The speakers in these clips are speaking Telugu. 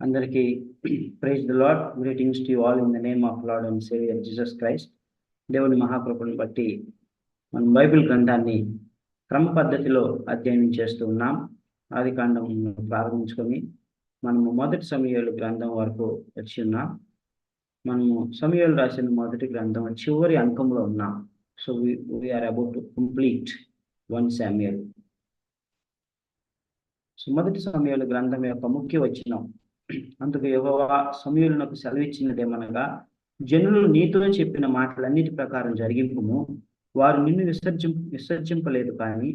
అందరికీ praise the Lord. Greetings to you all in the name of Lord and saviour Jesus Christ. దేవుని మహాకృపను బట్టి మనం బైబిల్ గ్రంథాన్ని క్రమ పద్ధతిలో అధ్యయనం చేస్తూ ఉన్నాం. ఆదికాండం ప్రారంభించుకొని మనము మొదటి సమూయేలు గ్రంథం వరకు వచ్చి ఉన్నాం. మనము సమూయేలు రాసిన మొదటి గ్రంథం చివరి అంకంలో ఉన్నాం. So we are about to complete 1 Samuel. So మొదటి సమూయేలు గ్రంథం యొక్క ముఖ్య వచనం, అందుకు యెహోవా సమూయేలునకు సెలవిచ్చినదేమనగా, జనులు నీతో చెప్పిన మాటలన్నిటి ప్రకారం జరిగింపుము. వారు నిన్ను విసర్జింపలేదు, కానీ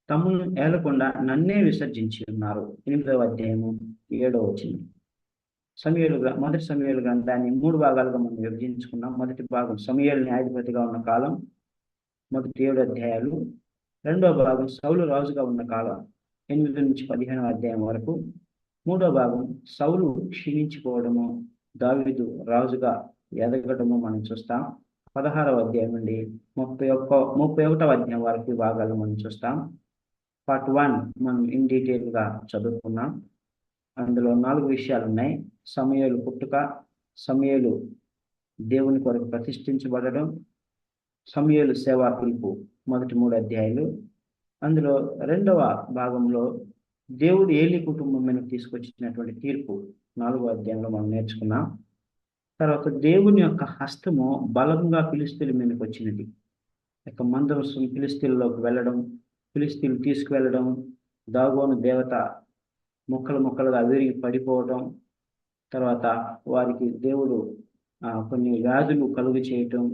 తమ్మును ఏలకుండా నన్నే విసర్జించి ఉన్నారు. 8వ అధ్యాయము 7వ వచనం. మొదటి సమూయేలు గ్రంథాన్ని 3 భాగాలుగా మనం విభజించుకున్నాం. మొదటి భాగం సమూయేలు న్యాయాధిపతిగా ఉన్న కాలం, మొదటి 7 అధ్యాయాలు. రెండవ భాగం సౌలు రాజుగా ఉన్న కాలం, 8 నుంచి 15వ అధ్యాయం వరకు. మూడో భాగం సౌలు క్షీణించిపోవడము, దావీదు రాజుగా ఎదగడము మనం చూస్తాం. 16వ అధ్యాయం నుండి 31వ అధ్యాయం వరకు భాగాలు మనం చూస్తాం. పార్ట్ 1 మనం ఇన్ డీటెయిల్గా చదువుకున్నాం. అందులో 4 విషయాలు ఉన్నాయి. సమూయేలు పుట్టుక, సమూయేలు దేవుని కొరకు ప్రతిష్ఠించబడడం, సమూయేలు సేవా పిలుపు, మొదటి 3 అధ్యాయాలు. అందులో రెండవ భాగంలో దేవుడు ఏలీ కుటుంబం మీద తీసుకొచ్చినటువంటి తీర్పు 4వ అధ్యాయంలో మనం నేర్చుకున్నాం. తర్వాత దేవుని యొక్క హస్తము బలంగా ఫిలిస్తీన్ల మీదకి వచ్చినది. యొక్క మందసం ఫిలిస్తీన్లోకి వెళ్ళడం, ఫిలిస్తీన్లు తీసుకువెళ్ళడం, దాగోను దేవత ముక్కలుగా విరిగి పడిపోవడం, తర్వాత వారికి దేవుడు కొన్ని వ్యాధులు కలుగు చేయటం,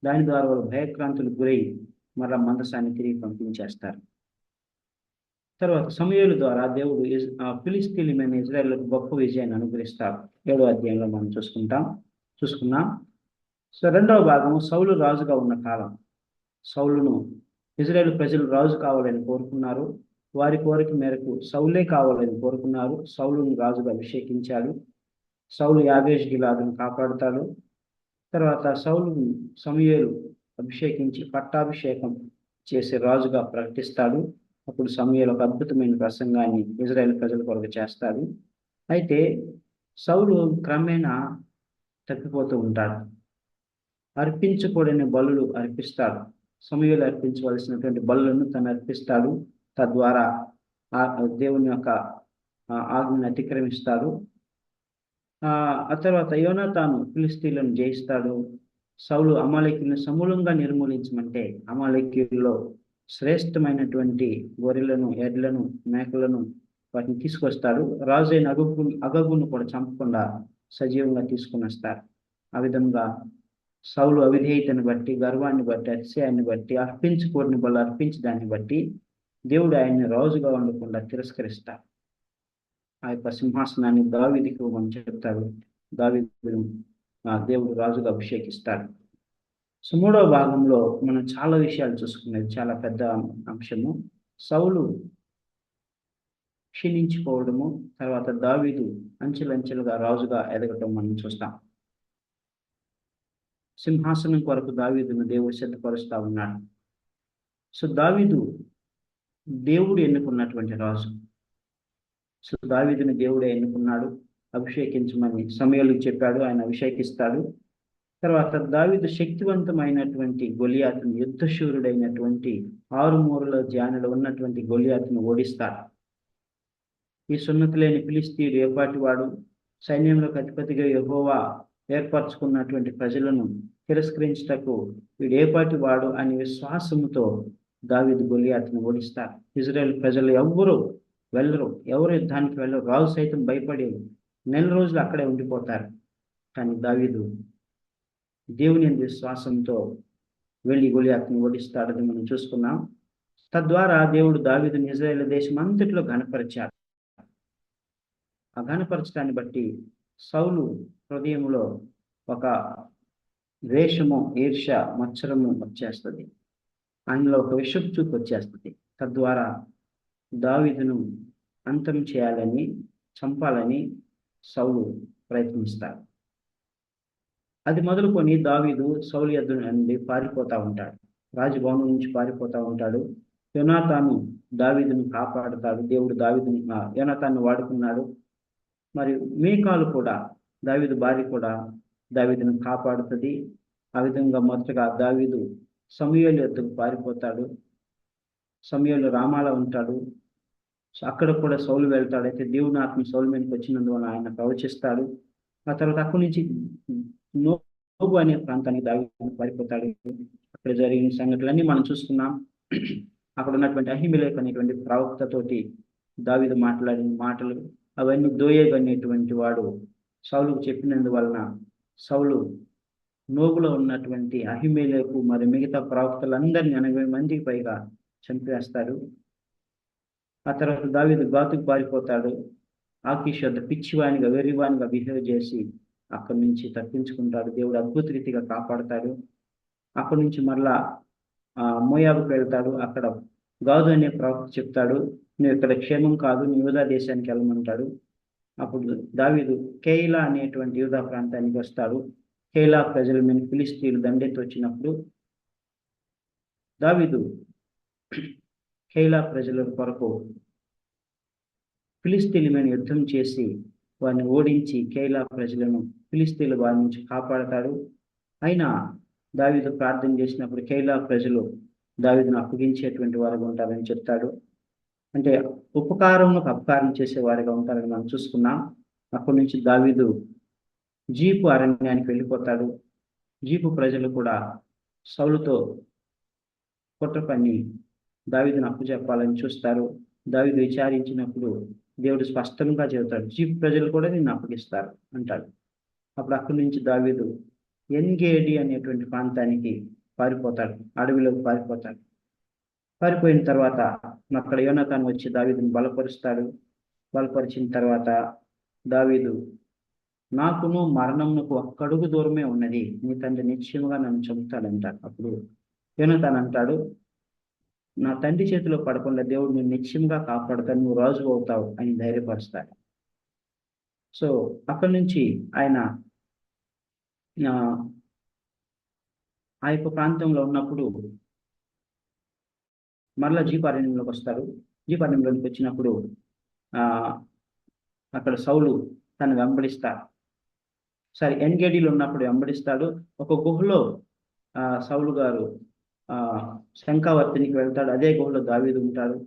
దాని ద్వారా వాళ్ళు భయక్రాంతులకు గురై మరలా మందసాన్ని తిరిగి పంపించేస్తారు. తర్వాత సమూయేలు ద్వారా దేవుడు ఫిలిస్తీన్ల మీద ఇజ్రాయేలుకు గొప్ప విజయాన్ని అనుగ్రహిస్తారు. 7వ అధ్యాయంలో మనం చూసుకున్నాం. సో రెండవ భాగం సౌలు రాజుగా ఉన్న కాలం. సౌలును ఇజ్రాయేల్ ప్రజలు రాజు కావాలని కోరుకున్నారు. వారి కోరిక మేరకు సౌలే కావాలని కోరుకున్నారు. సౌలును రాజుగా అభిషేకించాడు. సౌలు యాబేష్ గిలాదును కాపాడుతాడు. తర్వాత సమూయేలు అభిషేకించి పట్టాభిషేకం చేసి రాజుగా ప్రకటిస్తాడు. అప్పుడు సమూయేలు ఒక అద్భుతమైన ప్రసంగాన్ని ఇజ్రాయేల్ ప్రజల కొరకు చేస్తాడు. అయితే సౌలు క్రమేణా తప్పిపోతూ ఉంటాడు. అర్పించకూడని బలులు అర్పిస్తాడు. సమూయేలు అర్పించవలసినటువంటి బలులను తను అర్పిస్తాడు. తద్వారా దేవుని యొక్క ఆజ్ఞను అతిక్రమిస్తాడు. ఆ తర్వాత యోనాతాను ఫిలిస్తీన్లను జయిస్తాడు. సౌలు అమాలేకీయులను సమూలంగా నిర్మూలించమంటే అమాలేకీయుల్లో శ్రేష్టమైనటువంటి గొర్రెలను, ఎడ్లను, మేకలను వాటిని తీసుకొస్తాడు. రాజు అయిన అగగును కూడా చంపకుండా సజీవంగా తీసుకుని వస్తారు. ఆ విధంగా సౌలు అవిధేయతను బట్టి, గర్వాన్ని బట్టి, అతిశయాన్ని బట్టి, అర్పించకూడని బలు అర్పించడాన్ని బట్టి దేవుడు ఆయన్ని రాజుగా ఉండకుండా తిరస్కరిస్తారు. ఆ యొక్క సింహాసనాన్ని దావీదుకు ఇవ్వమని చెప్తాడు. దావీదును దేవుడు రాజుగా అభిషేకిస్తాడు. సో 3వ భాగంలో మనం చాలా విషయాలు చూసుకునేది, చాలా పెద్ద అంశము. సౌలు క్షీణించిపోవడము, తర్వాత దావీదు అంచెలంచెలుగా రాజుగా ఎదగటం మనం చూస్తాం. సింహాసనం కొరకు దావీదును దేవుడు సిద్ధపరుస్తా ఉన్నాడు. సో దావీదు దేవుడు ఎన్నుకున్నటువంటి రాజు. సో దావీదుని దేవుడే ఎన్నుకున్నాడు. అభిషేకించమని సమూయేలుకు చెప్పాడు. ఆయన అభిషేకిస్తాడు. తర్వాత దావీదు శక్తివంతమైనటువంటి గొలియాతును, యుద్ధశూరుడైనటువంటి 6 మూరల ధ్యానులు ఉన్నటువంటి గొలియాతును ఓడిస్తాడు. ఈ సున్నతి లేని ఫిలిస్తీయుడు ఏపాటివాడు, సైన్యంలోకి అధిపతిగా యెహోవా ఏర్పరచుకున్నటువంటి ప్రజలను తిరస్కరించుటకు వీడు ఏపాటి వాడు అనే విశ్వాసముతో దావీదు గొలియాతును ఓడిస్తాడు. ఇజ్రాయేల్ ప్రజలు ఎవ్వరూ వెళ్ళరు, ఎవరు యుద్ధానికి వెళ్ళరు. రాజు సైతం భయపడి 4 రోజులు అక్కడే ఉండిపోతారు. కానీ దావీదు దేవుని విశ్వాసంతో వెళ్ళి గొలియాతును ఓడిస్తాడని మనం చూసుకున్నాం. తద్వారా దేవుడు దావీదుని ఇజ్రాయేల్ దేశం అంతట్లో ఘనపరిచాడు. ఆ ఘనపరచడాన్ని బట్టి సౌలు హృదయంలో ఒక ద్వేషము, ఈర్ష్య, మత్సరము వచ్చేస్తుంది. ఆయనలో ఒక విషపు చూపు వచ్చేస్తుంది. తద్వారా దావీదును అంతం చేయాలని, చంపాలని సౌలు ప్రయత్నిస్తాడు. అది మొదలుకొని దావీదు సౌలు యొద్ద నుండి పారిపోతా ఉంటాడు. రాజభవనం నుంచి పారిపోతా ఉంటాడు. యోనాతాను దావీదును కాపాడుతాడు. దేవుడు యోనాతాను వాడుకున్నాడు. మరియు మీకాలు కూడా, దావీదు భార్య కూడా దావీదును కాపాడుతుంది. ఆ విధంగా మొదటగా దావీదు సమూయేలు యొద్దకు పారిపోతాడు. సమూయేలు రామాలో ఉంటాడు. సో అక్కడ కూడా సౌలు వెళ్తాడు. అయితే దేవుని ఆత్మ సౌలు మీదకి వచ్చినందువల్ల ఆయన ప్రవచిస్తాడు. ఆ తర్వాత అక్కడి నుంచి నోబు అనే ప్రాంతానికి దావీదు పారిపోతాడు. అక్కడ జరిగిన సంఘటనలన్నీ మనం చూసుకున్నాం. అక్కడ ఉన్నటువంటి అహిమెలెకు అనేటువంటి ప్రవక్తతోటి దావీదు మాట్లాడిన మాటలు, అవన్నీ దోయేగు అనేటువంటి వాడు సౌలుకు చెప్పినందువలన సౌలు నోబులో ఉన్నటువంటి అహిమెలెకు మరి మిగతా ప్రవక్తలందరినీ 80 మందికి పైగా చంపేస్తాడు. ఆ తర్వాత దావీదు గాతుకు పారిపోతాడు. ఆకీషు వద్ద పిచ్చివానిగా వెర్రివానిగా బిహేవ్ చేసి అక్కడి నుంచి తప్పించుకుంటాడు. దేవుడు అద్భుత రీతిగా కాపాడతాడు. అక్కడి నుంచి మరలా మోయాబుకు వెళ్తాడు. అక్కడ గాదు అనే ప్రవక్త చెప్తాడు, నువ్వు ఇక్కడ క్షేమం కాదు, నీ యూదా దేశానికి వెళ్ళమంటాడు. అప్పుడు దావీదు కేయిలా అనేటువంటి యూదా ప్రాంతానికి వస్తాడు. కేయిలా ప్రజల మీద ఫిలిష్తీయులు దండెత్తి వచ్చినప్పుడు దావీదు కేయిలా ప్రజల కొరకు ఫిలిష్తీయుల మీద యుద్ధం చేసి వారిని ఓడించి కేయిలా ప్రజలను ఫిలిష్తీయుల వారి నుంచి కాపాడతాడు. అయినా దావీదు ప్రార్థన చేసినప్పుడు కేయిలా ప్రజలు దావీదును అప్పగించేటువంటి వారుగా ఉంటారని చెప్తాడు. అంటే ఉపకారములకు అపకారం చేసే వారిగా ఉంటారని మనం చూసుకున్నాం. అక్కడి నుంచి దావీదు జీపు అరణ్యానికి వెళ్ళిపోతాడు. జీపు ప్రజలు కూడా సౌలుతో కుట్ర పన్ని దావీదును అప్పచెప్పాలని చూస్తారు. దావీదు విచారించినప్పుడు దేవుడు స్పష్టంగా చెబుతాడు, జీపు ప్రజలు కూడా నిన్ను అప్పగిస్తారు అంటాడు. అప్పుడు అక్కడి నుంచి దావీదు ఎన్గేడి అనేటువంటి ప్రాంతానికి పారిపోతాడు, అడవిలోకి పారిపోతాడు. పారిపోయిన తర్వాత అక్కడ యోనాతాను వచ్చి దావీదును బలపరుస్తాడు. బలపరిచిన తర్వాత దావీదు, నాకును మరణమునకు ఒక్కడుగు దూరమే ఉన్నది, నీ తండ్రి నిశ్చయముగా నన్ను చంపుతాడంటాడు. అప్పుడు యోనాతాను అంటాడు, నా తండ్రి చేతిలో పడకుండా దేవుడు నేను నిశ్చయంగా కాపాడుతాను, నువ్వు రాజు అవుతావు అని ధైర్యపరుస్తాడు. సో అక్కడి నుంచి ఆయన ఆ యొక్క ప్రాంతంలో ఉన్నప్పుడు మరలా జీపారణ్యంలోకి వస్తాడు. జీపారణ్యంలోకి వచ్చినప్పుడు అక్కడ సౌలు తను వెంబడిస్తాడు. సరే, ఎన్గేడీలో ఉన్నప్పుడు వెంబడిస్తాడు. ఒక గుహలో సౌలు గారు శంఖావర్తినికి వెళ్తాడు. అదే గుహలో దావీదు ఉంటాడు.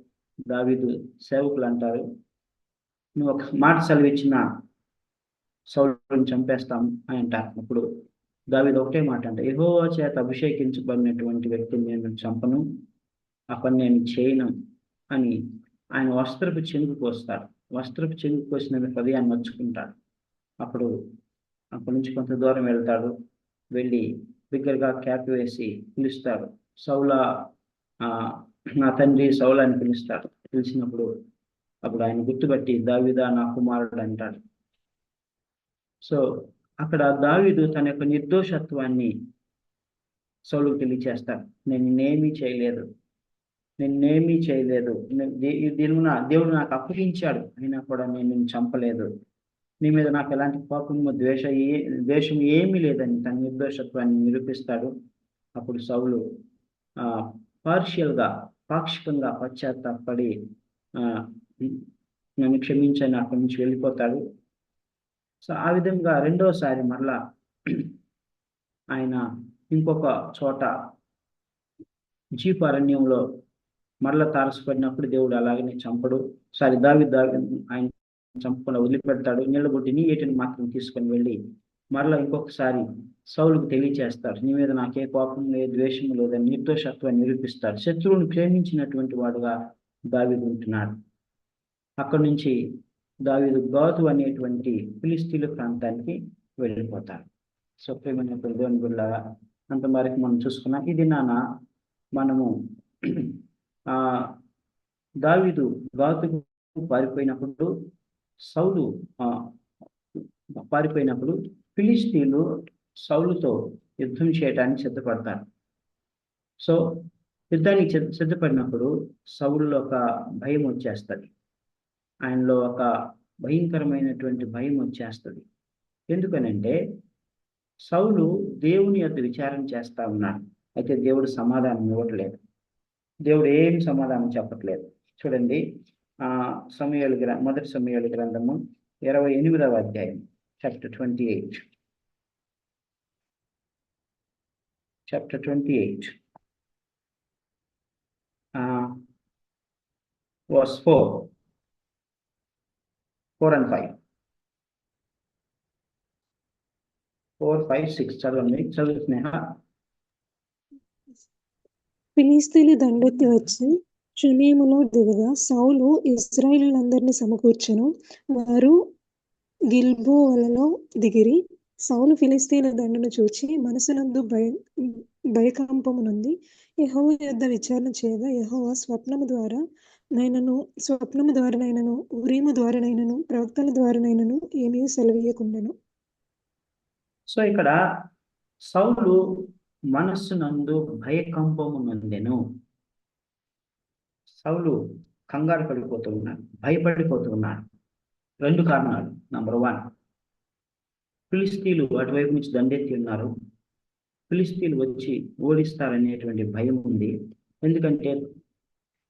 దావీదు సేవకులు అంటారు, నువ్వు ఒక మాట సెలవిచ్చిన సౌలుని చంపేస్తాం అని అంటారు. అప్పుడు దావీదు ఒకటే మాట అంటే, యెహోవా చేత అభిషేకించబడినటువంటి వ్యక్తిని నేను చంపను, ఆ పని నేను చేయను అని ఆయన వస్త్రపు చెంగు కోస్తాడు. వస్త్రపు చెంగు కోసిన హృదయాన్ని నొచ్చుకుంటాడు. అప్పుడు అక్కడి నుంచి కొంత దూరం వెళ్తాడు. వెళ్ళి బిగ్గరగా క్యాప్ వేసి పిలుస్తాడు, సౌలా, నా తండ్రి సౌలా అని పిలుస్తాడు. పిలిచినప్పుడు అప్పుడు ఆయన గుర్తుపట్టి దావీదా నా కుమారుడు అంటాడు. సో అక్కడ దావీదు తన యొక్క నిర్దోషత్వాన్ని సౌలుకు తెలియచేస్తాడు. నేను నిన్నేమీ చేయలేదు, దేవుడు నాకు అప్పగించాడు, అయినా కూడా నేను నిన్ను చంపలేదు, నీ మీద నాకు ఎలాంటి కోపము ద్వేషం ఏమీ లేదని తన నిర్దోషత్వాన్ని నిరూపిస్తాడు. అప్పుడు సౌలు పాక్షికంగా పశ్చాత్తాపడి నన్ను క్షమించని అక్కడి నుంచి వెళ్ళిపోతాడు. సో ఆ విధంగా రెండోసారి మరలా ఆయన ఇంకొక చోట జీపు అరణ్యంలో మరలా తారసపడినప్పుడు దేవుడు అలాగనే చంపడు. దావీదు ఆయన చంపకుండా వదిలిపెడతాడు. నీళ్ళబొట్టి నీ ఏటిని మాత్రం తీసుకొని వెళ్ళి మరలా ఇంకొకసారి సౌలుకు తెలియచేస్తాడు, నీ మీద నాకే కోపం లేదు, ద్వేషం లేదని నిర్దోషత్వాన్ని నిరూపిస్తాడు. శత్రువుని ప్రేమించినటువంటి వాడుగా దావీదు ఉంటున్నాడు. అక్కడి నుంచి దావీదు గాతు అనేటువంటి ఫిలిష్తీయుల ప్రాంతానికి వెళ్ళిపోతాడు. సో ప్రేమైన దేవుని బిడ్డలారా, అంతవరకు మనం చూసుకున్నాం. ఇది మనము దావీదు గాతుకు పారిపోయినప్పుడు ఫిలిష్తీయులు సౌలుతో యుద్ధం చేయడానికి సిద్ధపడతారు. సో యుద్ధానికి సిద్ధపడినప్పుడు సౌలులో ఒక భయం వచ్చేస్తుంది. ఆయనలో ఒక భయంకరమైనటువంటి భయం వచ్చేస్తుంది. ఎందుకనంటే సౌలు దేవుని యొక్క విచారణ చేస్తా ఉన్నాడు. అయితే దేవుడు సమాధానం ఇవ్వట్లేదు. దేవుడు ఏం సమాధానం చెప్పట్లేదు. చూడండి, మొదటి సమూయేలు గ్రంథము 28వ అధ్యాయం, చాప్టర్ 28. Chapter 28, verse 4 and 5. 4, 5, 6 చదవండి. చదువు స్నేహ. ఫిలిస్తీన్లు దండెత్తి వచ్చి షూనేములో దిగగా సౌలు ఇశ్రాయేలీయులందరినీ సమకూర్చెను. వారు గిల్బోవలలో దిగిరి. సౌలు ఫిలిస్తీన్ల దండును చూచి మనసునందు భయకంపము నొంది యెహోవా యొద్ద విచారణ చేయగా యెహోవా స్వప్నము ద్వారానైనను ఉరీము ద్వారానైనను ప్రవక్తల ద్వారానైనను ఏమీ సెలవీయకుండెను. సో ఇక్కడ సౌలు మనస్సునందు భయకంపము నొందెను. సౌలు కంగారు పడిపోతూ ఉన్నాడు, భయపడిపోతూ ఉన్నాడు. 2 కారణాలు. నంబర్ 1, ఫిలిస్తీన్లు అటువైపు నుంచి దండెత్తి ఉన్నారు. ఫిలిస్తీన్లు వచ్చి ఓడిస్తారనేటువంటి భయం ఉంది. ఎందుకంటే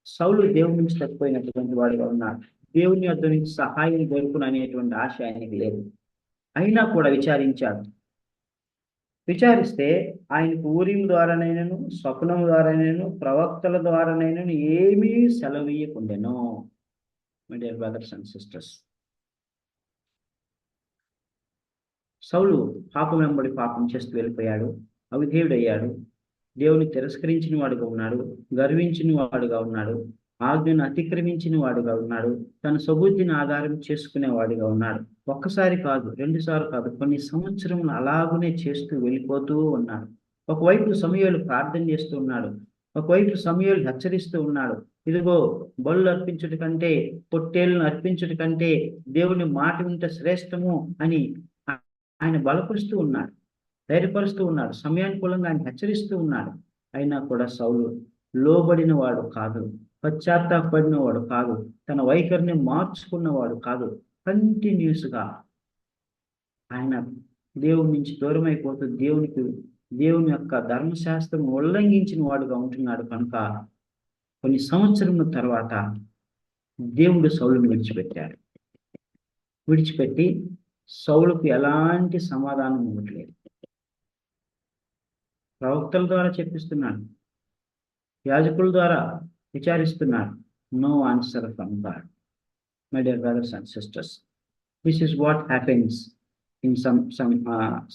సౌలు దేవుని నుంచి తప్పిపోయినటువంటి వాడిగా ఉన్నాడు. దేవుని వద్ద నుంచి సహాయం దొరుకును అనేటువంటి ఆశ ఆయనకి లేదు. అయినా కూడా విచారిస్తే ఆయనకు ఊరిం ద్వారానైనను స్వప్నం ద్వారానైనను ప్రవక్తల ద్వారానైనను ఏమీ సెలవీయకుండెను. My dear brothers and sisters, సౌలు పాపం వెంబడి పాపం చేస్తూ వెళ్ళిపోయాడు, అవిధేయుడయ్యాడు, దేవుని తిరస్కరించిన వాడుగా ఉన్నాడు, గర్వించిన వాడుగా ఉన్నాడు, ఆజ్ఞను అతిక్రమించిన వాడుగా ఉన్నాడు, తన సబుద్ధిని ఆధారం చేసుకునే వాడిగా ఉన్నాడు. ఒక్కసారి కాదు, 2 సార్లు కాదు, కొన్ని సంవత్సరములు అలాగునే చేస్తూ వెళ్ళిపోతూ ఉన్నాడు. ఒకవైపు సమూయేలు ప్రార్థన చేస్తూ ఉన్నాడు, ఒకవైపు సమూయేలు హెచ్చరిస్తూ ఉన్నాడు. ఇదిగో, బలులు అర్పించుట కంటే పొట్టేళ్లను అర్పించుట కంటే దేవుని మాట వింటే శ్రేష్టము అని ఆయన బలపరుస్తూ ఉన్నాడు, ధైర్యపరుస్తూ ఉన్నాడు, సమయానుకూలంగా ఆయన హెచ్చరిస్తూ ఉన్నాడు. అయినా కూడా సౌలు లోబడిన వాడు కాదు, పశ్చాత్తాపడిన వాడు కాదు, తన వైఖరిని మార్చుకున్నవాడు కాదు. కంటిన్యూస్గా ఆయన దేవుని నుంచి దూరం అయిపోతూ దేవుని యొక్క ధర్మశాస్త్రం ఉల్లంఘించిన వాడుగా ఉంటున్నాడు. కనుక కొన్ని సంవత్సరముల తర్వాత దేవుడు సౌలును విడిచిపెట్టి సౌలుకు ఎలాంటి సమాధానం ఇవ్వట్లేదు. ప్రవక్తల ద్వారా చెప్పిస్తున్నాడు, యాజకుల ద్వారా విచారిస్తున్నాడు. No answer from God. My dear brothers and sisters, this is what happens in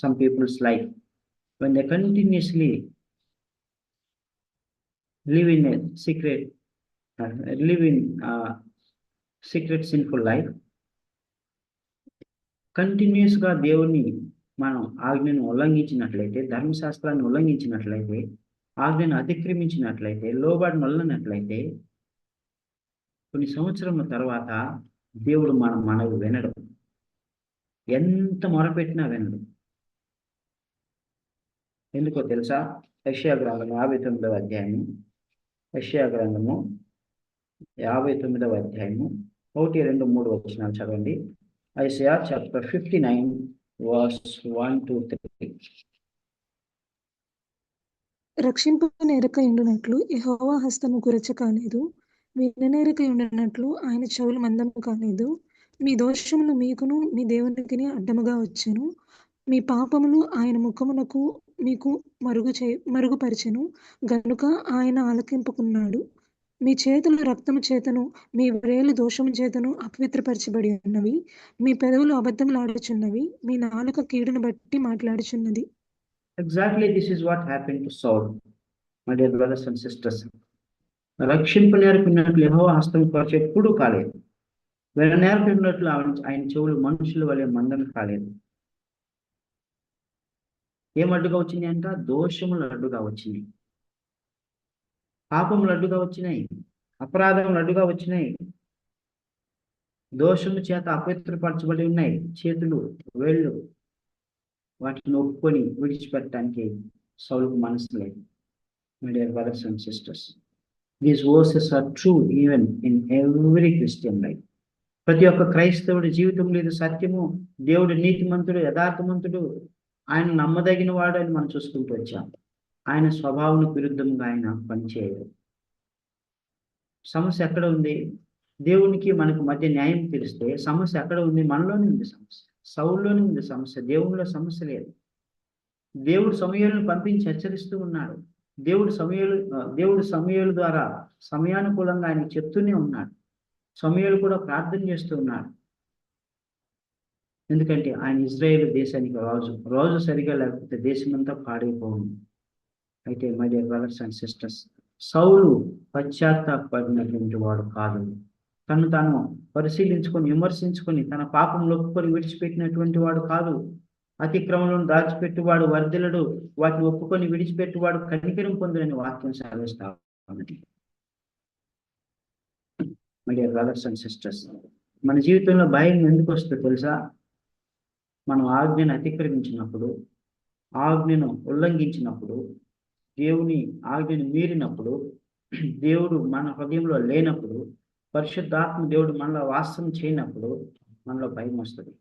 some people's life when they continuously live in a secret sinful life. కంటిన్యూస్గా దేవుని మనం ఆజ్ఞను ఉల్లంఘించినట్లయితే, ధర్మశాస్త్రాన్ని ఉల్లంఘించినట్లయితే, ఆజ్ఞను అతిక్రమించినట్లయితే, లోబడిన వల్లనట్లయితే కొన్ని సంవత్సరముల తర్వాత దేవుడు మన మనవి వినడు. ఎంత మొరపెట్టినా వినడు. ఎందుకో తెలుసా? యెషయా గ్రంథము 59వ అధ్యాయము, యెషయా గ్రంథము 59వ అధ్యాయము 1, 2, 3 వచనాలు చదవండి. Isaiah chapter 59 verse 1 to 3. రక్షింపనేరక ఉండునట్లు యెహోవా హస్తము కురచ కాలేదు, విననేరక ఉండునట్లు ఆయన చెవులు మందము కాలేదు. మీ దోషములు మీకును మీ దేవునికిని అడ్డముగా వచ్చెను, మీ పాపములు ఆయన ముఖమునకు మీకు మరుగుపరిచెను గనుక ఆయన ఆలకింపుకున్నాడు. మీ చేతులు రక్తము చేతను మీ వ్రేలు దోషము చేతను అపవిత్రపరచబడి ఉన్నవి, మీ పెదవులు అబద్ధములాడుచున్నవి, మీ నాలుక కీడును బట్టి మాట్లాడుచున్నది. Exactly, this is what happened to Saul, my dear brothers and sisters. రక్షింపనేర్పినట్లు యెహోవా హస్తం కొరచ ఎప్పుడూ కాలేదు, విననేర్పినట్లు ఆయన చెవులు మనుషుల వలె మందం కాలేదు. ఏం అడ్డుగా వచ్చినాయి అంట? దోషములు అడ్డుగా వచ్చినాయి, పాపములు అడ్డుగా వచ్చినాయి, అపరాధములు అడ్డుగా వచ్చినాయి, దోషము చేత అపవిత్రపరచబడి ఉన్నాయి. చేతులు వేళ్ళు వాటిని ఒప్పుకొని విడిచిపెట్టడానికి సౌలుకు మనసు లేదు. My dear brothers and sisters, these verses are true even in every Christian life. ప్రతి ఒక్క క్రైస్తవుడి జీవితంలో ఇది సత్యము. దేవుడు నీతిమంతుడు, యథార్థమంతుడు, ఆయన నమ్మదగిన వాడు అని మనం చూసుకుంటూ వచ్చాం. ఆయన స్వభావం విరుద్ధంగా ఆయన పనిచేయడు. సమస్య ఎక్కడ ఉంది? దేవునికి మనకు మధ్య న్యాయం తెలిస్తే సమస్య ఎక్కడ ఉంది? మనలోనే ఉంది సమస్య, సౌల్లోనే ఉంది సమస్య, దేవునిలో సమస్య లేదు. దేవుడు సమూయేలును పంపించి హెచ్చరిస్తూ ఉన్నాడు. దేవుడు సమూయేలు ద్వారా సమయానుకూలంగా ఆయన చెప్తూనే ఉన్నాడు. సమూయేలు కూడా ప్రార్థన చేస్తూ ఉన్నాడు. ఎందుకంటే ఆయన ఇజ్రాయేల్ దేశానికి రాజు సరిగా లేకపోతే దేశమంతా పాడైపోయింది. అయితే my dear brothers and sisters, సౌలు పశ్చాత్తాపడినటువంటి వాడు కాదు. తను తాను పరిశీలించుకొని విమర్శించుకొని తన పాపంలో ఒప్పుకొని విడిచిపెట్టినటువంటి వాడు కాదు. అతిక్రమంలో దాచిపెట్టువాడు వర్ధిల్లడు, వాటిని ఒప్పుకొని విడిచిపెట్టువాడు కనికరం పొందులని వాక్యం సెలవిస్తా ఉన్నది. My dear brothers and sisters, మన జీవితంలో భయం ఎందుకు వస్తుందో తెలుసా? మనం ఆజ్ఞను అతిక్రమించినప్పుడు, ఆజ్ఞను ఉల్లంఘించినప్పుడు, దేవుని ఆజ్ఞను మీరినప్పుడు, దేవుడు మన హృదయంలో లేనప్పుడు, పరిశుద్ధాత్మ దేవుడు మనలో వాసం చేయనప్పుడు మనలో భయం వస్తుంది.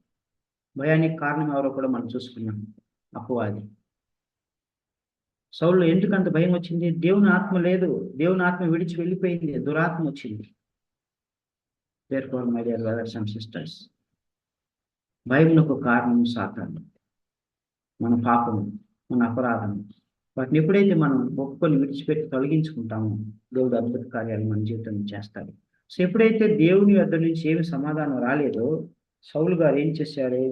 భయానికి కారణం ఎవరో కూడా మనం చూసుకున్నాం, అపవాది. సౌలులో ఎందుకంత భయం వచ్చింది? దేవుని ఆత్మ లేదు, దేవుని ఆత్మ విడిచి వెళ్ళిపోయింది, దురాత్మ వచ్చింది. Therefore, my dear brothers and sisters, భయంకు కారణం సాతాను, మన పాపము, మన అపరాధము. వాటిని ఎప్పుడైతే మనం ఒప్పుకొని విడిచిపెట్టి తొలగించుకుంటామో దేవుడు అద్భుత కార్యాలు మన జీవితంలో చేస్తాడు. సో ఎప్పుడైతే దేవుని వద్ద నుంచి ఏమి సమాధానం రాలేదో సౌలు గారు ఏం చేశాడు?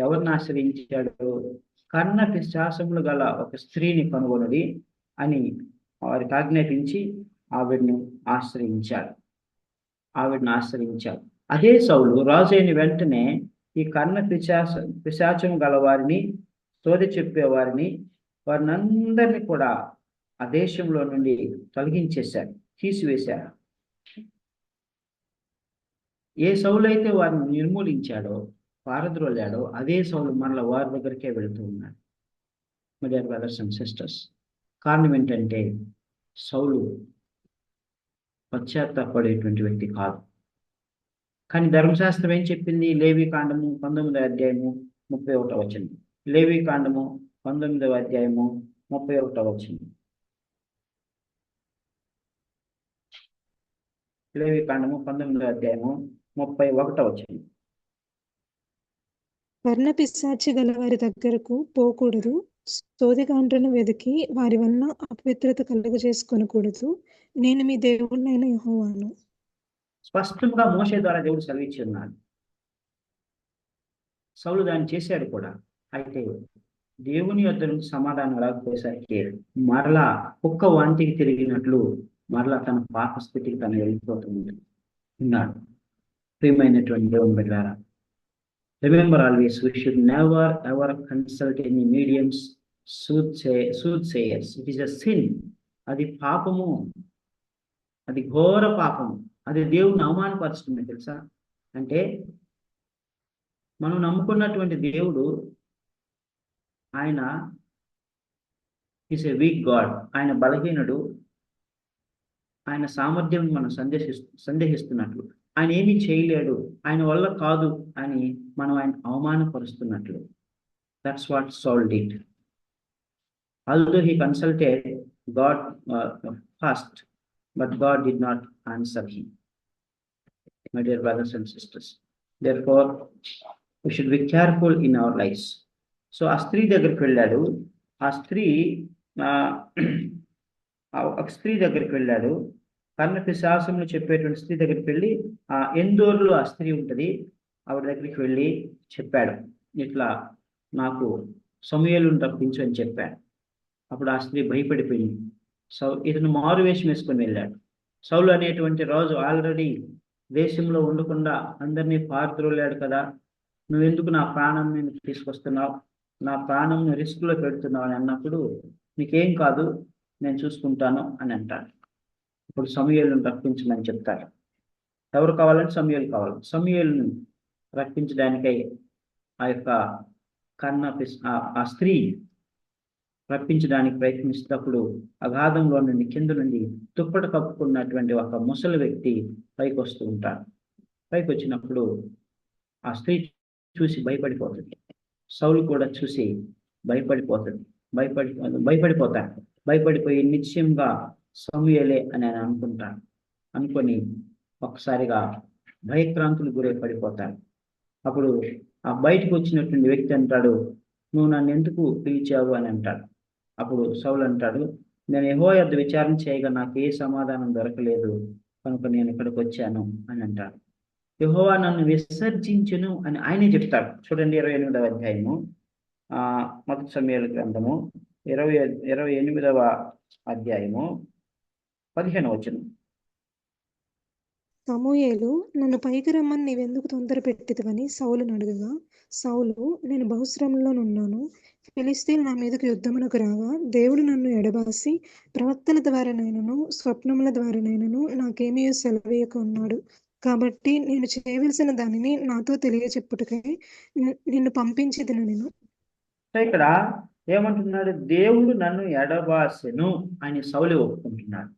ఎవరిని ఆశ్రయించాడు? కర్ణ పిశాచములు గల ఒక స్త్రీని కనుగొనడి అని వారికి ఆజ్ఞాపించి ఆవిడను ఆశ్రయించాడు. అదే సౌలు రాజు అయిన వెంటనే ఈ కర్ణ పిశాచం గల వారిని, సోది చెప్పేవారిని, వారిని అందరినీ కూడా ఆ దేశంలో నుండి తొలగించేశారు, తీసివేశారు. ఏ సౌలు అయితే వారిని నిర్మూలించాడో, పారద్రోలాడో, అదే సౌలు మరలా వారి దగ్గరికే వెళుతూ ఉన్నాడు. My dear brothers and sisters, కారణం ఏంటంటే సౌలు పశ్చాత్తాపడేటువంటి వ్యక్తి కాదు. కానీ ధర్మశాస్త్రం ఏం చెప్పింది? లేవి కాండము 19వ అధ్యాయము 31వ వచనం. లేవి కాండము 19వ అధ్యాయము 31వ వచనం. లేవి కాండము 19వ అధ్యాయము 31వ వచనం. కర్ణ పిశాచి గల వారి దగ్గరకు పోకూడదు, సోదిగాండ్రను వెతికి వారి వలన అపవిత్రత కలుగజేసుకొనకూడదు, నేను మీ దేవుడినైన యెహోవాను. స్పష్టంగా మోషే ద్వారా దేవుడు సెలవిచ్చి ఉన్నాడు. సౌలు దాన్ని చేశాడు కూడా. అయితే దేవుని యొద్ద నుంచి సమాధానం రాకపోయేసరికి మరలా కుక్క వాంతికి తిరిగినట్లు మరలా తన పాప స్థితికి తను వెళ్ళిపోతుంది ఉన్నాడు. ప్రియమైనటువంటి దేవుని బిడ్డలారా, remember always, we should never ever consult any mediums, soothsayers. It is a sin. అది పాపము, అది ఘోర పాపము, అది దేవుని అవమానపరుస్తుంది. తెలుసా? అంటే మనం నమ్ముకున్నటువంటి దేవుడు ఆయన ఈస్ ఏ వీక్ గాడ్, ఆయన బలహీనుడు, ఆయన సామర్థ్యం మనం సందేహిస్తున్నట్లు, ఆయన ఏమీ చేయలేడు, ఆయన వల్ల కాదు అని మనం ఆయన అవమానపరుస్తున్నట్లు. That's what Saul did. Although he consulted God first, but God did not answer him. My dear brothers and sisters, therefore we should be careful in our lives. So ఆ స్త్రీ దగ్గరికి వెళ్ళాడు. ఆ స్త్రీ దగ్గరికి వెళ్ళాడు. కర్ణ పిశాచములు చెప్పేటువంటి స్త్రీ దగ్గరికి వెళ్ళి, ఆ ఎందోరులో ఆ స్త్రీ ఉంటుంది, ఆవిడ దగ్గరికి వెళ్ళి చెప్పాడు, ఇట్లా నాకు సమూయేలును రప్పించు అని చెప్పాడు. అప్పుడు ఆ స్త్రీ భయపడిపోయింది. ఇతను మారు వేషం వేసుకొని వెళ్ళాడు. సౌలు అనేటువంటి రాజు ఆల్రెడీ దేశంలో ఉండకుండా అందరినీ పారద్రోలాడు కదా, నువ్వెందుకు నా ప్రాణం మీద తీసుకొస్తున్నావు, నా ప్రాణంను రిస్క్లో పెడుతున్నావు అని అన్నప్పుడు, నీకేం కాదు, నేను చూసుకుంటాను అని అంటాడు. ఇప్పుడు సమూయేలును రప్పించమని చెప్తారు. ఎవరు కావాలంటే సమూయేలు కావాలి. సమూయేలును రప్పించడానికై ఆ యొక్క ఆ స్త్రీ రప్పించడానికి ప్రయత్నిస్తున్నప్పుడు అగాధంలో నుండి, కింద నుండి దుప్పట కప్పుకున్నటువంటి ఒక ముసలి వ్యక్తి పైకి వస్తూ ఉంటాడు. పైకి వచ్చినప్పుడు ఆ స్త్రీ చూసి భయపడిపోతుంది. సౌలు కూడా చూసి భయపడిపోతాడు. భయపడిపోయి నిశ్చయంగా సమూయేలే అని ఆయన అనుకుంటాడు. అనుకొని ఒకసారిగా భయక్రాంతులు గురై పడిపోతారు. అప్పుడు ఆ బయటకు వచ్చినటువంటి వ్యక్తి అంటాడు, నువ్వు నన్ను ఎందుకు పిలిచావు అని అంటాడు. అప్పుడు సౌలు అంటాడు, నేను యెహోవా యొద్ద విచారణ చేయగా నాకు ఏ సమాధానం దొరకలేదు కనుక నేను ఇక్కడికి వచ్చాను అని అంటాడు. యెహోవా నన్ను విసర్జించును అని ఆయనే చెప్తాడు. చూడండి 28వ అధ్యాయము, మొదటి సమూయేలు గ్రంథము 28వ అధ్యాయము 15వ వచనం. సమూయేలు, నన్ను పైకి రమ్మని నీవెందుకు తొందర పెట్టితివని సౌలును అడగగా, సౌలు, నేను బహుశ్రమలోనున్నాను, ఫిలిష్తీయులు నా మీదకు యుద్ధమునకు రాగా దేవుడు నన్ను ఎడబాసి ప్రవక్తల ద్వారానైనను స్వప్నముల ద్వారానైనను నాకేమీ సెలవేయక ఉన్నాడు. కాబట్టి నేను చేయవలసిన దానిని నాతో తెలియచెప్పుటకై నిన్ను పంపించితిని నేను. సో ఇక్కడ ఏమంటున్నాడు, దేవుడు నన్ను ఎడబాసెను అని సౌలు ఒప్పుకుంటున్నాడు.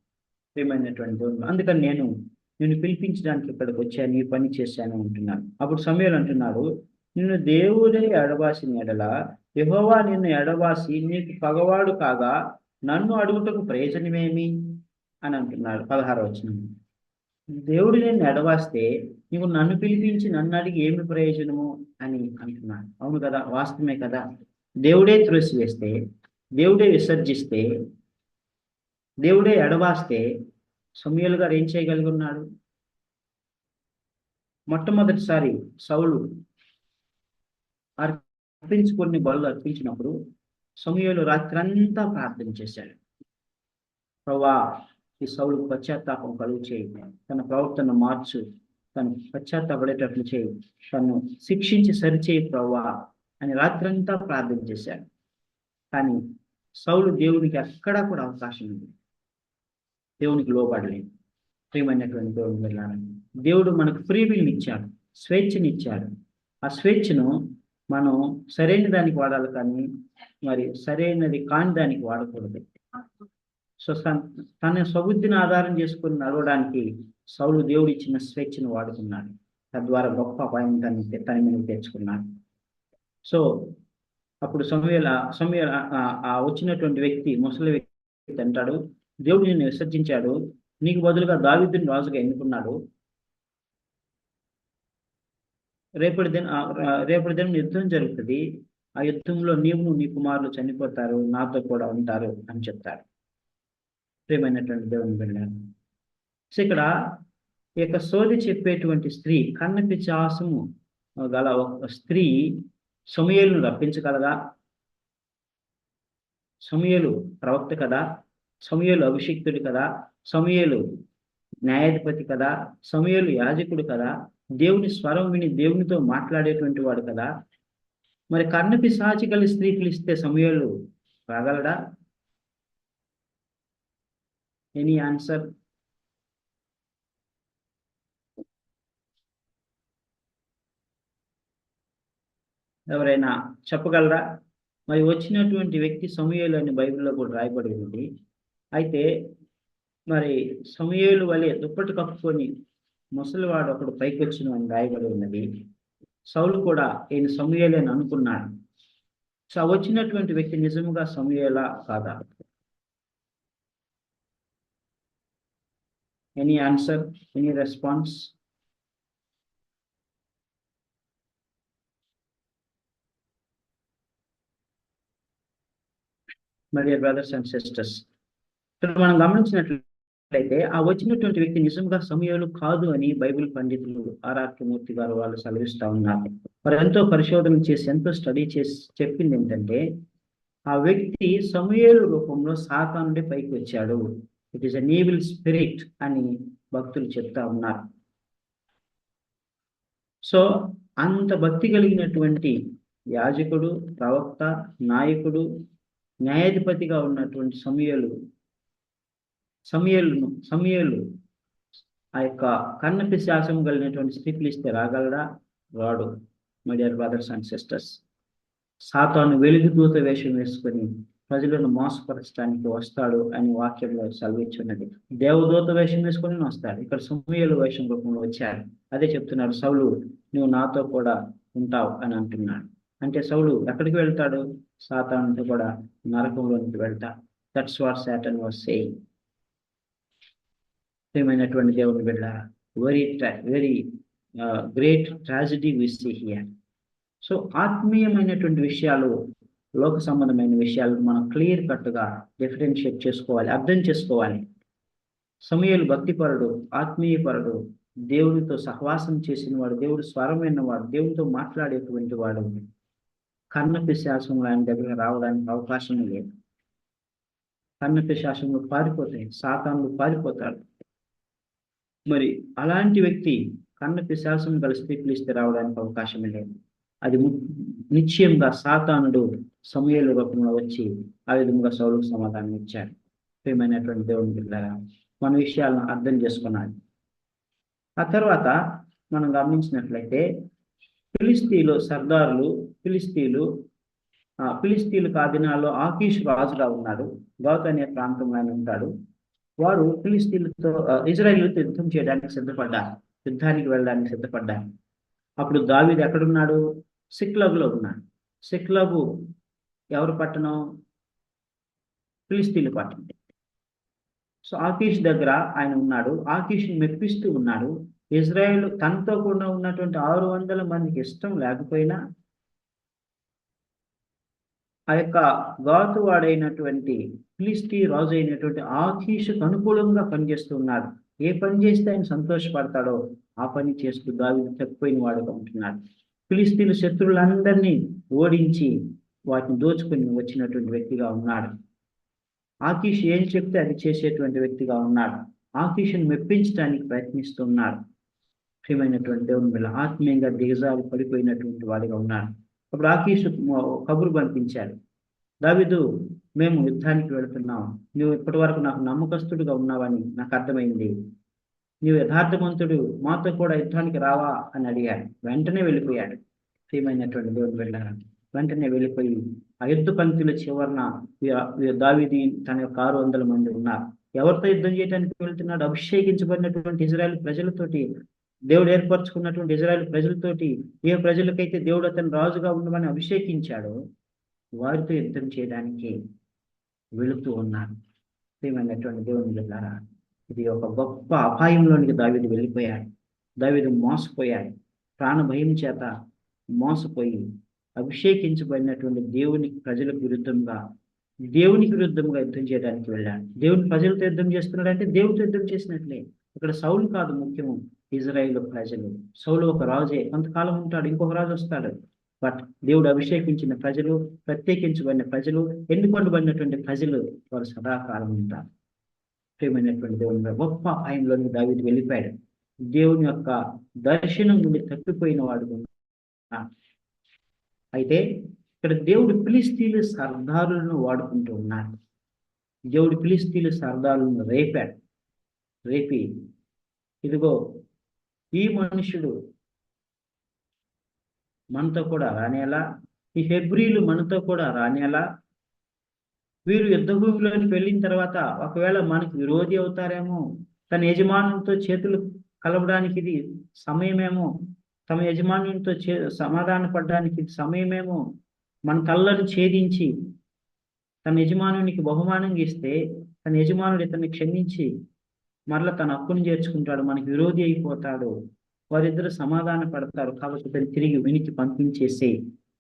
ప్రియమైనటువంటి దేవుడు, అందుకని నిన్ను పిలిపించడానికి ఇక్కడికి వచ్చాను, ఈ పని చేశాను అంటున్నాను. అప్పుడు సమూయేలు అంటున్నాడు, నిన్ను దేవుడే ఎడబాసిన ఎడల యెహోవా నిన్ను ఎడబాసి నీకు పగవాడు కాగా నన్ను అడుగుటకు ప్రయోజనమేమి అని అంటున్నాడు. 16వ వచనం. దేవుడు నిన్ను ఎడబాస్తే నీకు నన్ను పిలిపించి నన్ను అడిగి ఏమి ప్రయోజనము అని అంటున్నాడు. అవును కదా, వాస్తవమే కదా. దేవుడే త్రోసివేస్తే, దేవుడే విసర్జిస్తే, దేవుడే ఎడబాస్తే సమూయేలు గారు ఏం చేయగలిగి ఉన్నాడు? మొట్టమొదటిసారి సౌలు అర్పించుకొని బలు అర్పించినప్పుడు సమూయేలు రాత్రంతా ప్రార్థన చేశాడు. ప్రభువా, ఈ సౌలు పశ్చాత్తాపం కలుగు చేయి, తన ప్రవర్తన మార్చు, తను పశ్చాత్తాపడేటట్లు చేయి, తను శిక్షించి సరిచేయి ప్రభువా అని రాత్రంతా ప్రార్థన చేశాడు. కానీ సౌలు దేవునికి ఎక్కడా కూడా అవకాశం ఉంది, దేవునికి లోబడలేదు. ప్రియమైనటువంటి దేవుని వెళ్ళాలని దేవుడు మనకు ఫ్రీ విల్ ఇచ్చాడు, స్వేచ్ఛనిచ్చాడు. ఆ స్వేచ్ఛను మనం సరైన దానికి వాడాలి, కానీ మరి సరైనది కాని దానికి వాడకూడదు. సో తన స్వబుద్ధిని ఆధారం చేసుకుని నడవడానికి సౌలు దేవుడు ఇచ్చిన స్వేచ్ఛను వాడుకున్నాడు. తద్వారా గొప్ప అపాయం తన మీద తెచ్చుకున్నాడు. సో అప్పుడు సమూయేలు వచ్చినటువంటి వ్యక్తి, ముసలి వ్యక్తి అంటాడు, దేవుడు నిన్ను విసర్జించాడు, నీకు బదులుగా దావీదుని రాజుగా ఎన్నుకున్నాడు. రేపటి దినం యుద్ధం జరుగుతుంది, ఆ యుద్ధంలో నీవు నీ కుమారులు చనిపోతారు, నాతో కూడా ఉంటారు అని చెప్తారు. ప్రియమైనటువంటి దేవుని బిడ్డలారా, సో ఇక్కడ ఈ యొక్క సోది చెప్పేటువంటి స్త్రీ, కన్నపిశాచము గల ఒక స్త్రీ సమూయేలును రప్పించగలదా? సమూయేలు ప్రవక్త కదా, సమూయేలు అభిషిక్తుడు కదా, సమూయేలు న్యాయాధిపతి కదా, సమూయేలు యాజకుడు కదా, దేవుని స్వరం విని దేవునితో మాట్లాడేటువంటి వాడు కదా. మరి కన్నపిశాచి గల స్త్రీ పిలిస్తే సమూయేలు రాగలడా? Any answer? ఎవరైనా చెప్పగలరా? మరి వచ్చినటువంటి వ్యక్తి సమూయేలు అని బైబిల్లో కూడా రాయబడి ఉంది. అయితే మరి సమూయేలు వలె దుప్పటి కప్పుకొని ముసలివాడు ఒకడు పైకి వచ్చిన అని రాయబడి ఉన్నది. సౌలు కూడా ఈయన సమూయేలు అని అనుకున్నాడు. సో వచ్చినటువంటి వ్యక్తి నిజముగా సమూయేలా కాదా? Any answer, any response? మరి బ్రదర్స్ అండ్ సిస్టర్స్, ఇక్కడ మనం గమనించినట్లయితే ఆ వచ్చినటువంటి వ్యక్తి నిజంగా సమూయేలు కాదు అని బైబిల్ పండితులు ఆర్ఆర్ మూర్తి గారు వాళ్ళు సెలవిస్తూ ఉన్నారు. మరి ఎంతో పరిశోధన చేసి, ఎంతో స్టడీ చేసి చెప్పింది ఏంటంటే, ఆ వ్యక్తి సమూయేలు రూపంలో సాతానుడి పైకి వచ్చాడు. It is an evil spirit అని భక్తులు చెప్తా ఉన్నారు. సో అంత భక్తి కలిగినటువంటి యాజకుడు, ప్రవక్త, నాయకుడు, న్యాయాధిపతిగా ఉన్నటువంటి సమూయేలు ఆ యొక్క కన్నపిశాచం కలిగినటువంటి స్త్రీ పిలిస్తే రాగలడా? రాడు. My dear brothers and sisters, సాతాను వెలుగుదూత వేషం వేసుకొని ప్రజలను మోసపరచడానికి వస్తాడు అని వాక్యంలో సెలవిచ్చున్నది. దేవదూత వేషం వేసుకొని వస్తాడు. ఇక్కడ సమూయేలు వేషం రూపంలో వచ్చారు. అదే చెప్తున్నాడు, సౌలు నువ్వు నాతో కూడా ఉంటావు అని అంటున్నాడు. అంటే సౌలు ఎక్కడికి వెళ్తాడు? సాతానుతో కూడా నరకంలోనికి వెళ్తాడు. That's what Satan was saying. ప్రియమైనటువంటి దేవుని బిడ్డ, very great tragedy we see here. So ఆత్మీయమైనటువంటి విషయాలు, లోక సంబంధమైన విషయాలు మనం క్లియర్ కట్గా డిఫరెన్షియేట్ చేసుకోవాలి, అర్థం చేసుకోవాలి. సమూయేలు భక్తిపరుడు, ఆత్మీయపరుడు, దేవునితో సహవాసం చేసిన వాడు, దేవుడు స్వరం విన్నవాడు, దేవునితో మాట్లాడేటువంటి వాడు. కర్ణ పిశాచములు ఆయన దగ్గర రావడానికి అవకాశం లేదు. కర్ణ పిశాచములు పారిపోతాయి, సాతానులు పారిపోతాడు. మరి అలాంటి వ్యక్తి కర్ణ పిశాచం గల స్త్రీ పిలిస్తే రావడానికి అవకాశమే లేదు. అది నిశ్చయంగా సాతానుడు సమూయేలు రూపంలో వచ్చి ఆ విధంగా సౌలుకు సమాధానం ఇచ్చాడు. ప్రియమైనటువంటి దేవుని బిడ్డలారా, మన విషయాలను అర్థం చేసుకున్నాడు. ఆ తర్వాత మనం గమనించినట్లయితే ఫిలిస్తీన్లు సర్దారులు, ఫిలిస్తీన్లకు ఆ దినాల్లో ఆకీషు రాజుగా ఉన్నాడు. గౌత్ అనే ప్రాంతంలో ఆయన ఉంటాడు. వారు ఫిలిస్తీన్లతో ఇజ్రాయేలుతో యుద్ధం చేయడానికి సిద్ధపడ్డారు, యుద్ధానికి వెళ్ళడానికి సిద్ధపడ్డారు. అప్పుడు దావీదు ఎక్కడున్నాడు? సిక్లగులో ఉన్నాడు. సిక్లగు ఎవరు పట్టణం? ఫిలిస్తీన్ల పట్టణం. సో ఆకీష్ దగ్గర ఆయన ఉన్నాడు. ఆకీష్ని మెప్పిస్తూ ఉన్నాడు. ఇజ్రాయేల్ తనతో కూడా ఉన్నటువంటి 600 మందికి ఇష్టం లేకపోయినా ఆ యొక్క గాతు వాడైనటువంటి ఫిలిస్తీ రాజు అయినటువంటి ఆకీషుకు అనుకూలంగా పనిచేస్తూ ఉన్నాడు. ఏ పని చేస్తే ఆయన సంతోషపడతాడో ఆ పని చేస్తూ దావీదు తప్పిపోయిన వాడుగా ఉంటున్నాడు. ఫిలిస్తీన్ల శత్రువులందరినీ ఓడించి వాటిని దోచుకొని వచ్చినటువంటి వ్యక్తిగా ఉన్నాడు. ఆకీష్ ఏం చెప్తే అది చేసేటువంటి వ్యక్తిగా ఉన్నాడు. ఆకీషుని మెప్పించడానికి ప్రయత్నిస్తున్నాడు. ప్రియమైనటువంటి దేవుని వల్ల ఆత్మీయంగా దిగజారి పడిపోయినటువంటి వాడిగా ఉన్నాడు. అప్పుడు ఆకీషు కబురు పంపించాడు, దావీదు, మేము యుద్ధానికి వెళుతున్నాం, నువ్వు ఇప్పటి వరకు నాకు నమ్మకస్తుడిగా ఉన్నావని నాకు అర్థమైంది, నీవు యథార్థవంతుడు, మాతో కూడా యుద్ధానికి రావా అని అడిగాడు. వెంటనే వెళ్ళిపోయాడు. ప్రియమైనటువంటి దేవుని వెళ్ళారు. వెంటనే వెళ్ళిపోయి ఆ యుద్ధ పంక్తుల చివరన దావీదు తన యొక్క 600 మంది ఉన్నారు. ఎవరితో యుద్ధం చేయడానికి వెళ్తున్నాడు? అభిషేకించబడినటువంటి ఇజ్రాయేల్ ప్రజలతోటి, దేవుడు ఏర్పరచుకున్నటువంటి ఇజ్రాయేల్ ప్రజలతోటి. ఏ ప్రజలకైతే దేవుడు అతను రాజుగా ఉండమని అభిషేకించాడో వారితో యుద్ధం చేయడానికి వెళుతూ ఉన్నారు. ప్రియమైనటువంటి దేవుని వెళ్ళారా, ఇది ఒక గొప్ప అపాయంలోనికి దావీదు వెళ్ళిపోయాడు. దావీదు మోసపోయాడు. ప్రాణ భయం చేత మోసపోయి అభిషేకించబడినటువంటి దేవునికి ప్రజలకు విరుద్ధంగా యుద్ధం చేయడానికి వెళ్ళాడు. దేవుని ప్రజలతో యుద్ధం చేస్తున్నాడు అంటే దేవుడితో యుద్ధం చేసినట్లే. ఇక్కడ సౌలు కాదు ముఖ్యము, ఇజ్రాయేల్ ప్రజలు. సౌలు ఒక రాజే, కొంతకాలం ఉంటాడు, ఇంకొక రాజు వస్తాడు. బట్ దేవుడు అభిషేకించిన ప్రజలు, ప్రత్యేకించబడిన ప్రజలు, ఎన్నుకొనబడినటువంటి ప్రజలు, వారు సదాకాలం ఉంటారు. ప్రియమైనటువంటి దేవుని గొప్ప అపాయంలోని దావీదు వెళ్ళిపోయాడు. దేవుని యొక్క దర్శనం నుండి తప్పిపోయిన వాడు. అయితే ఇక్కడ దేవుడు ఫిలిస్తీన్ల సర్దారులను వాడుకుంటూ ఉన్నాడు. దేవుడు ఫిలిస్తీన్ల సర్దారులను రేపి ఇదిగో ఈ మనుషుడు మనతో కూడా రానేలా, ఈ హెబ్రీలు మనతో కూడా రానేలా, వీరు యుద్ధ భూమిలోకి వెళ్ళిన తర్వాత ఒకవేళ మనకి విరోధి అవుతారేమో, తన యజమానులతో చేతులు కలవడానికి ఇది సమయమేమో, తమ యజమానులతో సమాధాన పడడానికి ఇది సమయమేమో, మన తల్లను ఛేదించి తన యజమానునికి బహుమానంగా ఇస్తే తన యజమానుడు ఇతన్ని క్షమించి మరలా తన హక్కును చేర్చుకుంటాడు, మనకి విరోధి అయిపోతాడు, వారిద్దరు సమాధాన పడతారు. కాబట్టి ఇతను తిరిగి వెనక్కి పంపించేసి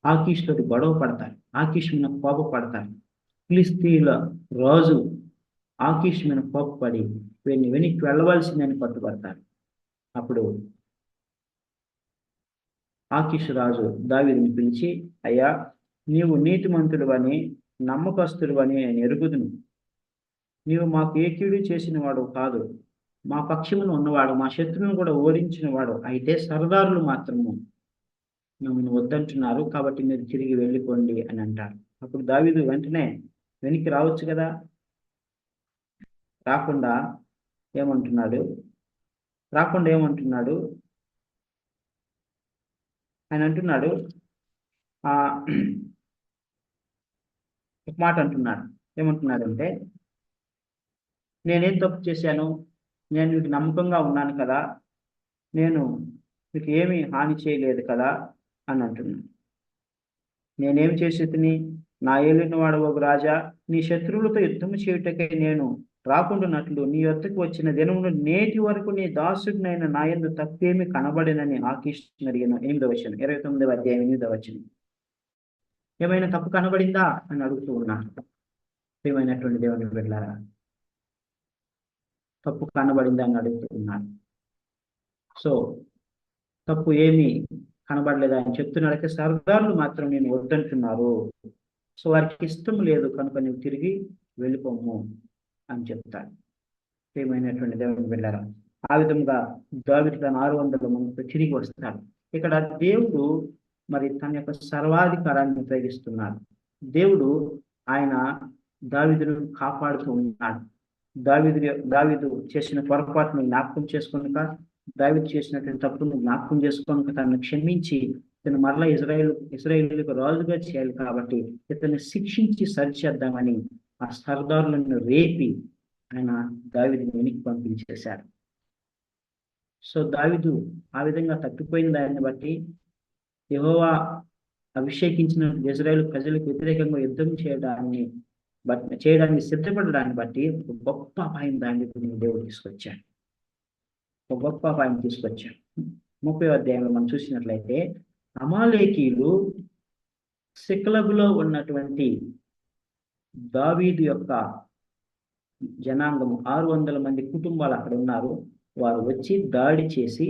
ఆకీష్తో గొడవ పడతారు. ఆకీష్ మీద కోపపడతారు. ఫిలిస్తీన్ల రాజు ఆకీష్ మీద కోపపడి వీరిని వెనక్కి వెళ్ళవలసిందని పట్టుబడతారు. అప్పుడు ఆకీష్ రాజు దావీదుని పిలిచి, అయ్యా, నీవు నీతిమంతుడు అని, నమ్మకస్తుడు అని నేను ఎరుగుదును. నీవు మాకు ఏ కీడు చేసిన వాడు కాదు, మా పక్షమును ఉన్నవాడు, మా శత్రువును కూడా ఓడించిన వాడు. అయితే సర్దారులు మాత్రము మమ్మల్ని వద్దంటున్నారు, కాబట్టి మీరు తిరిగి వెళ్ళిపోండి అని అంటారు. అప్పుడు దావీదు వెంటనే వెనక్కి రావచ్చు కదా, రాకుండా ఏమంటున్నాడు ఆయన అంటున్నాడు, ఒక మాట అంటున్నాడు. ఏమంటున్నాడంటే, నేనేం తప్పు చేశాను, నేను మీకు నమ్మకంగా ఉన్నాను కదా, నేను మీకు ఏమీ హాని చేయలేదు కదా అని అంటున్నాను. నేనేం చేసి తిని, నా ఏలిన వాడు ఒక రాజా, నీ శత్రువులతో యుద్ధం చేయుటకై నేను రాకుండానట్లు నీ యొద్దకు వచ్చిన దినమును నేటి వరకు నీ దాసుడినైన నా యందు తప్పేమి కనబడినని ఆకీష్ అడిగిన 8వ వచనం, 29వ అధ్యాయం 8వ వచనం. ఏమైనా తప్పు కనబడిందా అని అడుగుతూ ఉన్నాను. ఏమైనటువంటి దేవుని బిడ్డలారా, తప్పు కనబడిందా అని అడుగుతూ ఉన్నాను. సో తప్పు ఏమి కనబడలేదా అని చెప్తున్నాడైతే సర్దార్లు మాత్రం నేను వద్దంటున్నారు. సో వారికి ఇష్టం లేదు కనుక నువ్వు తిరిగి వెళ్ళిపోము అని చెప్తాడు. ఏమైనటువంటి దేవుని బిడ్డలారా, ఆ విధంగా దావీదు తన 600 మందితో తిరిగి వస్తాడు. ఇక్కడ దేవుడు మరి తన యొక్క సర్వాధికారాన్ని ఉపయోగిస్తున్నాడు. దేవుడు ఆయన దావీదును కాపాడుతూ ఉన్నాడు. దావీదు చేసిన పొరపాటును జ్ఞాపకం చేసుకొనక, దావీదు చేసినటువంటి తప్పును జ్ఞాపకం చేసుకొనక తనను క్షమించి ఇతను మరలా ఇశ్రాయేలుకు రాజుగా చేయాలి కాబట్టి ఇతన్ని శిక్షించి సరిచేద్దామని ఆ సర్దారులను రేపి ఆయన దావీదుని వెనక్కి పంపించేశాడు. సో దావీదు ఆ విధంగా తప్పిపోయిన దాన్ని బట్టి యెహోవా అభిషేకించిన ఇశ్రాయేలు ప్రజలకు వ్యతిరేకంగా యుద్ధం చేయడానికి సిద్ధపడడాన్ని బట్టి ఒక గొప్ప అపాయం దావీదుని దేవుడు తీసుకొచ్చాడు. ఒక గొప్ప అపాయం తీసుకొచ్చాడు. 30వ అధ్యాయంలో మనం చూసినట్లయితే అమాలేకీయులు సిక్లగులో ఉన్నటువంటి దావీదు యొక్క జనాంగము 600 మంది కుటుంబాలు అక్కడ ఉన్నారు. వారు వచ్చి దాడి చేసి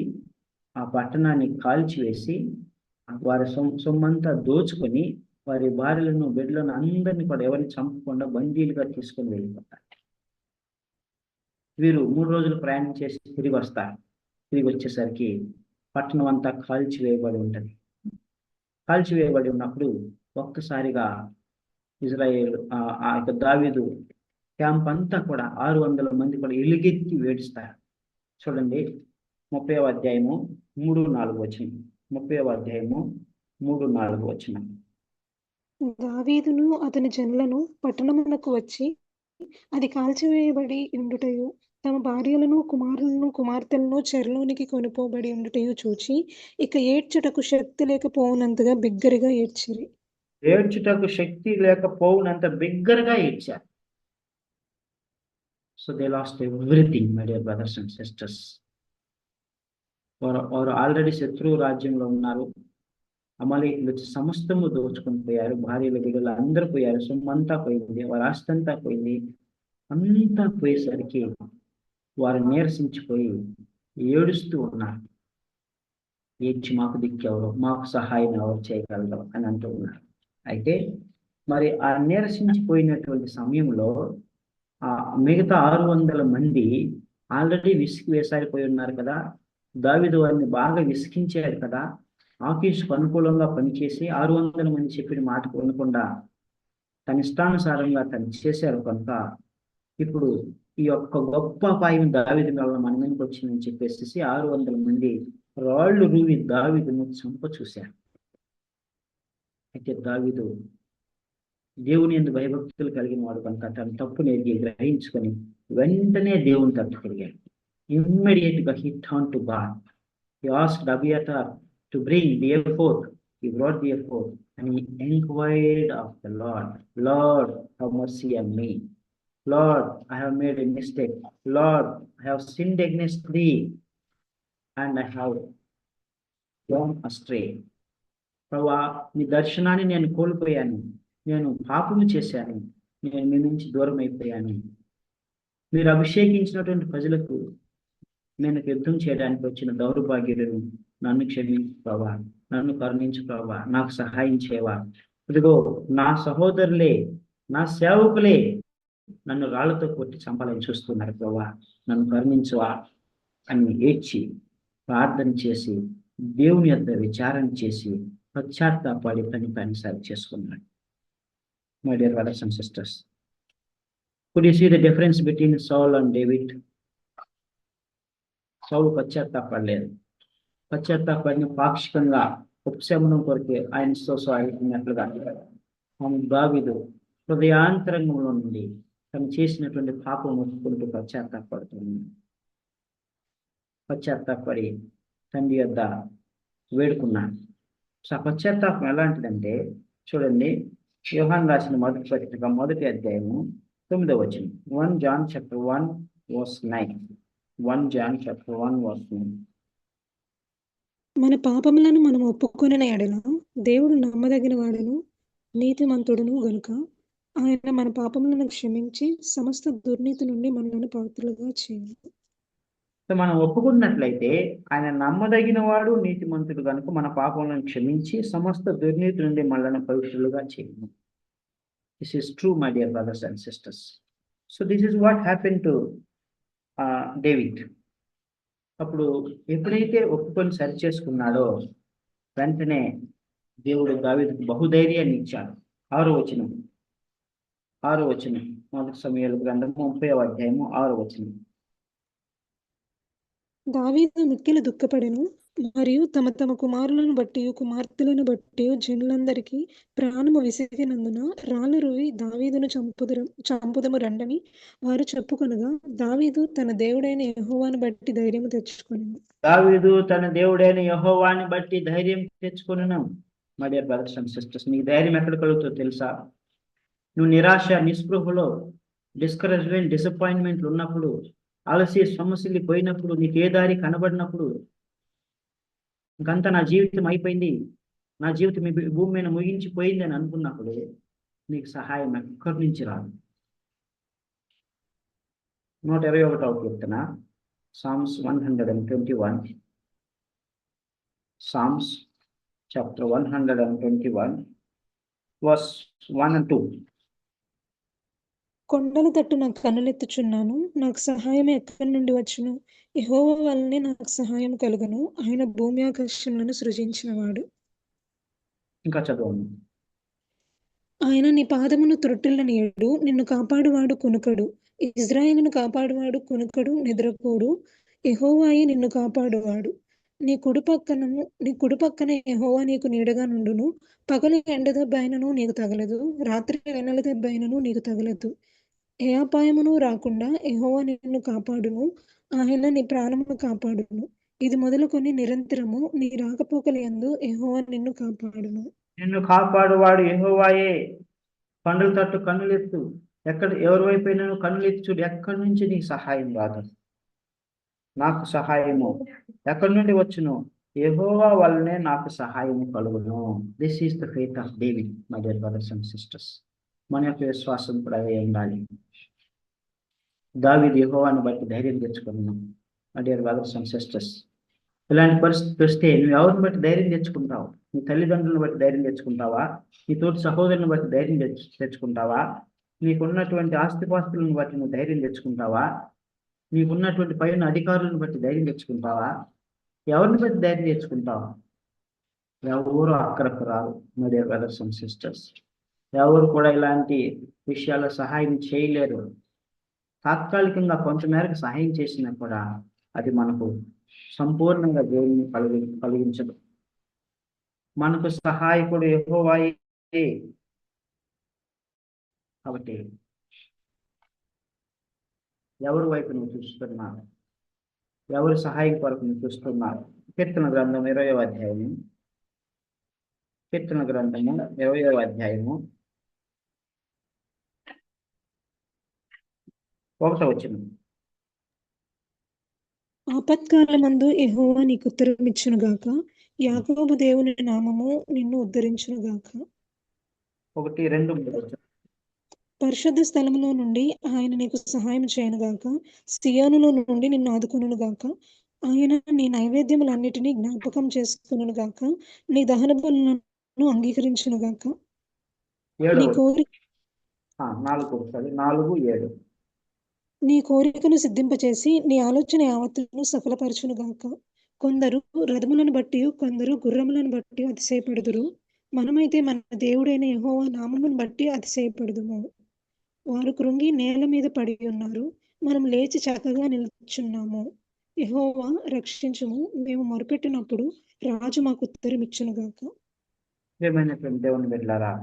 ఆ పట్టణాన్ని కాల్చివేసి వారి సొమ్మంతా దోచుకొని వారి భార్యలను బిడ్డలను అందరినీ కూడా ఎవరిని చంపకుండా బందీలుగా తీసుకొని వెళ్ళిపోతారు. వీరు 3 రోజులు ప్రయాణం చేసి తిరిగి వస్తారు. తిరిగి వచ్చేసరికి పట్టణం అంతా కాల్చివేయబడి ఉంటుంది. కాల్చివేయబడి ఉన్నప్పుడు ఒక్కసారిగా ఇజ్రాయేల్ ఆ యొక్క దావీదు క్యాంప్ అంతా కూడా 600 మంది కూడా ఎలుగెత్తి వేడుస్తారు. చూడండి 30వ అధ్యాయము 3-4 వచనం. 30వ అధ్యాయము 3-4 వచనం. దావీదును అతని జనులను పట్టణమునకు వచ్చి అది కాల్చివేయబడి ఉండుటయు తమ భార్యలను కుమారులను కుమార్తెలను చెరలోనికి కొనిపోబడి ఉండుటయు చూచి ఇక ఏడ్చుటకు శక్తి లేకపోవునంతగా బిగ్గరగా ఏడ్చిరి. ఏడ్చుటకు శక్తి లేకపోవునంత బిగ్గరగా ఏడ్చారు. So they lost everything my dear brothers and sisters. వారు ఆల్రెడీ శత్రువు రాజ్యంలో ఉన్నారు. అమాలేకీయులు వచ్చి సమస్తము దోచుకొని పోయారు. భార్యలు బిడ్డలు అందరూ పోయారు. సొమ్మంతా పోయింది. వారి ఆస్తి అంతా పోయింది. అంతా పోయేసరికి వారు నీరసించిపోయి ఏడుస్తూ ఉన్నారు. ఏడ్చి మాకు దిక్కెవరు, మాకు సహాయం ఎవరు చేయగలరు అని అంటూ ఉన్నారు. అయితే మరి ఆ నీరసించిపోయినటువంటి సమయంలో ఆ మిగతా 600 మంది ఆల్రెడీ విసిగి వేసారిపోయి ఉన్నారు కదా. దావీదు వారిని బాగా విసిగించాడు కదా. ఆకీషుకు అనుకూలంగా పనిచేసి 600 మంది చెప్పిన మాట వినకుండా తన ఇష్టానుసారంగా తను చేశారు కనుక ఇప్పుడు ఈ యొక్క గొప్ప అపాయం దావీదు వల్ల మన మీదకి వచ్చిందని చెప్పేసి 600 మంది రాళ్ళు రూవి దావీదును చంప చూశారు. అయితే దావీదు దేవుని యందు భయభక్తులు కలిగిన వాడు కనుక తన తప్పుని గ్రహించుకొని వెంటనే దేవుని తట్టు తిరిగాడు. Immediately he turned to God. He asked Abiathar to bring the ephod. He brought the ephod and he inquired of the Lord, Lord, have mercy on me. Lord, I have made a mistake. Lord, I have sinned against thee and I have gone astray. ప్రభువా, నీ దర్శనాన్ని నేను కోల్పోయాను. నేను పాపము చేశాను. నేను మీ నుంచి దూరం అయిపోయాను. మీరు అభిషేకించినటువంటి ప్రజలకు నేను యుద్ధం చేయడానికి వచ్చిన దౌర్భాగ్యులను నన్ను క్షమించు ప్రభా, నన్ను కరుణించు ప్రభా, నాకు సహాయం చేయవా. ఇదిగో నా సహోదరులే, నా సేవకులే నన్ను రాళ్లతో కొట్టి చంపాలని చూస్తున్నారు ప్రభా, నన్ను కరుణించువా అని ఏడ్చి ప్రార్థన చేసి దేవుని యొద్ద విచారణ చేసి పశ్చాత్తాపడి పని సరి చేసుకున్నాడు. My dear brothers and sisters, could you see the difference between Saul and David? సౌలు పశ్చాత్తాపడలేదు. పశ్చాత్తాపడిన పాక్షికంగా ఉపశమనం కొరకే ఆయన అయినట్లుగా దావీదు హృదయాంతరంగంలో నుండి తను చేసినటువంటి పాపం ఒప్పుకుంటూ పశ్చాత్తాపడి తండ్రి యొద్ద వేడుకున్నాడు. సో ఆ పశ్చాత్తాపం ఎలాంటిదంటే చూడండి, యోహాను రాసిన మొదటి పత్రిక 1వ అధ్యాయము 9వ వచనం. 1 John chapter 1 verse 9. 1 John chapter 1 verse 9. మన పాపములను మనం ఒప్పుకొనిన ఎడల దేవుడు నమ్మదగిన వాడును నీతిమంతుడును గనుక ఆయన మన పాపములను క్షమించి సమస్త దుర్నీతి నుండి మనలను పవిత్రులుగా చేయును. సో మనం ఒప్పుకున్నట్లయితే ఆయన నమ్మదగిన వాడు నీతిమంతుడు కనుక మన పాపములను క్షమించి సమస్త దుర్నీతి నుండి మనల్ని పవిత్రులుగా చేయను. This is true my dear brothers and sisters. So this is what happen to David. అప్పుడు ఎప్పుడైతే ఒప్పుకొని సరి చేసుకున్నాడో వెంటనే దేవుడు దావీదుకు బహుధైర్యాన్ని ఇచ్చాడు. 6వ వచనం. 1 సమూయేలు గ్రంథము 30వ అధ్యాయము 6వ వచనం. దావీదు మిక్కిలి దుఃఖపడెను మరియు తమ తమ కుమారులను బట్టి కుమార్తెలను బట్టి జనులందరికీ ప్రాణము విసిగినందున రాళ్ళు రువి దావీదును చంపుదము రండని వారు చెప్పుకొనగా దావీదు తన దేవుడైన యెహోవాను బట్టి ధైర్యము తెచ్చుకొనెను. దావీదు తన దేవుడైన యెహోవాని బట్టి ధైర్యం తెచ్చుకొనెను. My dear brothers and sisters, నీకు ధైర్యం ఎక్కడ కలుగుతుందో తెలుసా? నువ్వు నిరాశ, నిస్పృహలో, డిస్కరేజ్మెంట్, డిసప్పాయింట్మెంట్లు ఉన్నప్పుడు, అలసి సమస్యలు పోయినప్పుడు, నీకు ఏ దారి కనబడినప్పుడు, ఇంకంతా నా జీవితం అయిపోయింది, నా జీవితం ఈ భూమి మీద ముగించిపోయింది అని అనుకున్నప్పుడు నీకు సహాయం ఎక్కడి నుంచి రాదు. 121వ కీర్తన, psalms 121. Psalms chapter 121 verse 1 and 2. కొండల తట్టు నాకు కన్నులెత్తుచున్నాను, నాకు సహాయం ఎక్కడి నుండి వచ్చును? యెహోవా వల్లనే నాకు సహాయం కలుగును, ఆయన భూమి ఆకాశములను సృజించినవాడు. ఇంకా చదవండి. ఆయన నీ పాదమును త్రొట్టిల్లనీయడు, నిన్ను కాపాడువాడు కునుకడు. ఇజ్రాయేలును కాపాడువాడు కునుకడు, నిద్రపోడు. యెహోవాయే నిన్ను కాపాడువాడు. నీ కుడిపక్కన యెహోవా నీకు నీడగా నుండును. పగలు ఎండ దెబ్బ అయినను నీకు తగలదు, రాత్రి వెన్నెల దెబ్బ అయినను నీకు తగలదు. ఏ అపాయమును రాకుండా యెహోవా నిన్ను కాపాడును, ఆయన నీ ప్రాణమును కాపాడును. ఇది మొదలుకొని నిరంతరము నీ రాకపోకల యందు యెహోవా నిన్ను కాపాడును. నిన్ను కాపాడువాడు యెహోవాయే. కొండల తట్టు కన్నులెత్తు. ఎవరి వైపు అయినా కన్నులెత్తి చూడు, ఎక్కడి నుంచి నీకు సహాయం రాదు. నాకు సహాయము ఎక్కడి నుండి వచ్చును? యెహోవా వల్లనే నాకు సహాయము కలుగును. This is the faith of David, my dear brothers and sisters. మన యొక్క విశ్వాసం కూడా అదే ఉండాలి. దావీదు యెహోవాను బట్టి ధైర్యం తెచ్చుకున్నాం. My dear brothers and sisters, ఇలాంటి పరిస్థితి వస్తే నువ్వు ఎవరిని బట్టి ధైర్యం తెచ్చుకుంటావు? నీ తల్లిదండ్రులను బట్టి ధైర్యం తెచ్చుకుంటావా? నీ తోటి సహోదరుని బట్టి ధైర్యం తెచ్చుకుంటావా? నీకున్నటువంటి ఆస్తిపాస్తులను బట్టి నువ్వు ధైర్యం తెచ్చుకుంటావా? నీకున్నటువంటి పైన అధికారులను బట్టి ధైర్యం తెచ్చుకుంటావా? ఎవరిని బట్టి ధైర్యం తెచ్చుకుంటావా? ఎవరు అక్కడకు రారు, my dear brothers and sisters. ఎవరు కూడా ఇలాంటి విషయాల్లో సహాయం చేయలేరు. తాత్కాలికంగా కొంతమేరకు సహాయం చేసినా కూడా అది మనకు సంపూర్ణంగా దేవుని కలిగించదు. మనకు సహాయకుడు యెహోవాయే. కాబట్టి ఎవరి వైపు నువ్వు చూస్తున్నావు? ఎవరి సహాయం కొరకు నువ్వు చూస్తున్నావు? కీర్తన గ్రంథం 20వ అధ్యాయము. కీర్తన గ్రంథము 20వ అధ్యాయము 1వ వచనం. ఆపత్కాలమందు యెహోవా నీకు ఉత్తరమిచ్చునుగాక, యాకోబు దేవుని నామము నిన్ను ఉద్ధరించునుగాక. 1, 2, 3. పరిశుద్ధ స్థలములో నుండి ఆయన నీకు సహాయం చేయనుగాక, సియోనులో నుండి నిన్ను ఆదుకొనుగాక. ఆయన నీ నైవేద్యములన్నిటినీ జ్ఞాపకం చేసుకొనుగాక, నీ దహన బలులను అంగీకరించునుగాక. నీ 4, 7. నీ కోరికను సిద్ధింపచేసి నీ ఆలోచన యావత్తును సఫలపరచునుగాక. కొందరు రథములను బట్టి కొందరు గుర్రములను బట్టి అతిశయపడుదురు, మనమైతే మన దేవుడైన యెహోవా నామమును బట్టి అతిశయపడుదుము. వారు కృంగి నేల మీద పడి ఉన్నారు, మనం లేచి చక్కగా నిల్చున్నాము. యెహోవా రక్షించుము, మేము మొరపెట్టినప్పుడు రాజు మాకు ఉత్తరం ఇచ్చునుగాక. ఏమైనటువంటి దేవుని బిడ్డలారా,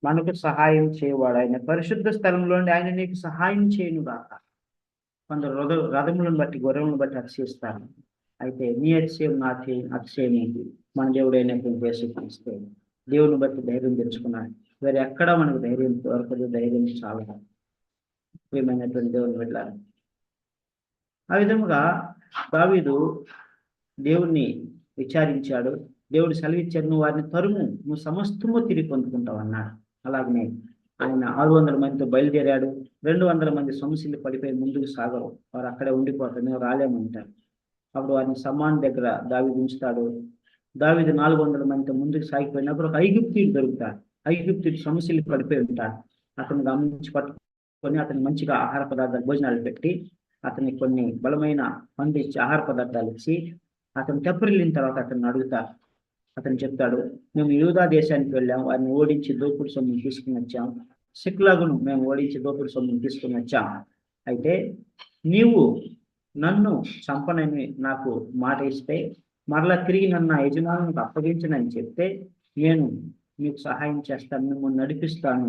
మనకు సహాయం చేయవాడు ఆయన. పరిశుద్ధ స్థలంలో ఆయన నీకు సహాయం చేయనుగాక. కొందరు రథములను బట్టి గొర్రెలను బట్టి అతిశయిస్తారు. అయితే నీ అతిశయం అతిశయం మన దేవుడైనటువంటి యేసుక్రీస్తు. దేవుని బట్టి ధైర్యం తెచ్చుకున్నాడు. వేరే ఎక్కడ మనకు ధైర్యం దొరకదు, ధైర్యం చాలా ప్రియమైనటువంటి దేవుని వెళ్ళాలి. ఆ విధముగా దావీదు దేవుణ్ణి విచారించాడు. దేవుడు సెలవిచ్చాడు, నువ్వు వారిని తరుము, నువ్వు సమస్తము తిరిగి పొందుకుంటావు అన్నాడు. అలాగనే ఆయన 600 మందితో బయలుదేరాడు. 200 మంది సొమసిల్లి పడిపోయి ముందుకు సాగరు, వారు అక్కడే ఉండిపోతారు, మేము రాలేమంటారు. అప్పుడు వారిని సమ్మాన్ దగ్గర దావీదు ఉంచుతాడు. దావీదు 400 మందితో ముందుకు సాగిపోయినప్పుడు ఒక ఐగుప్తీయుడు దొరుకుతాడు. ఐగుప్తీయుడు సొమసిల్లి పడిపోయి ఉంటాడు. అతను గమనించి పట్టుకొని అతను మంచిగా ఆహార పదార్థాలు భోజనాలు పెట్టి అతనికి కొన్ని బలమైన మంది ఇచ్చి ఆహార పదార్థాలు ఇచ్చి అతను తెప్పరిల్లిన తర్వాత అతను అడుగుతారు. అతను చెప్తాడు, మేము యూదా దేశానికి వెళ్ళాం, వారిని ఓడించి దోపుడు సొమ్మును తీసుకుని వచ్చాం. సిక్లాగును మేము ఓడించి దోపుడు సొమ్మును తీసుకుని వచ్చాం. అయితే నీవు నన్ను చంపనని నాకు మాట ఇస్తే, మరలా తిరిగి నన్ను నా యజమానునికి అప్పగించనని చెప్తే నేను మీకు సహాయం చేస్తాను, మిమ్మల్ని నడిపిస్తాను,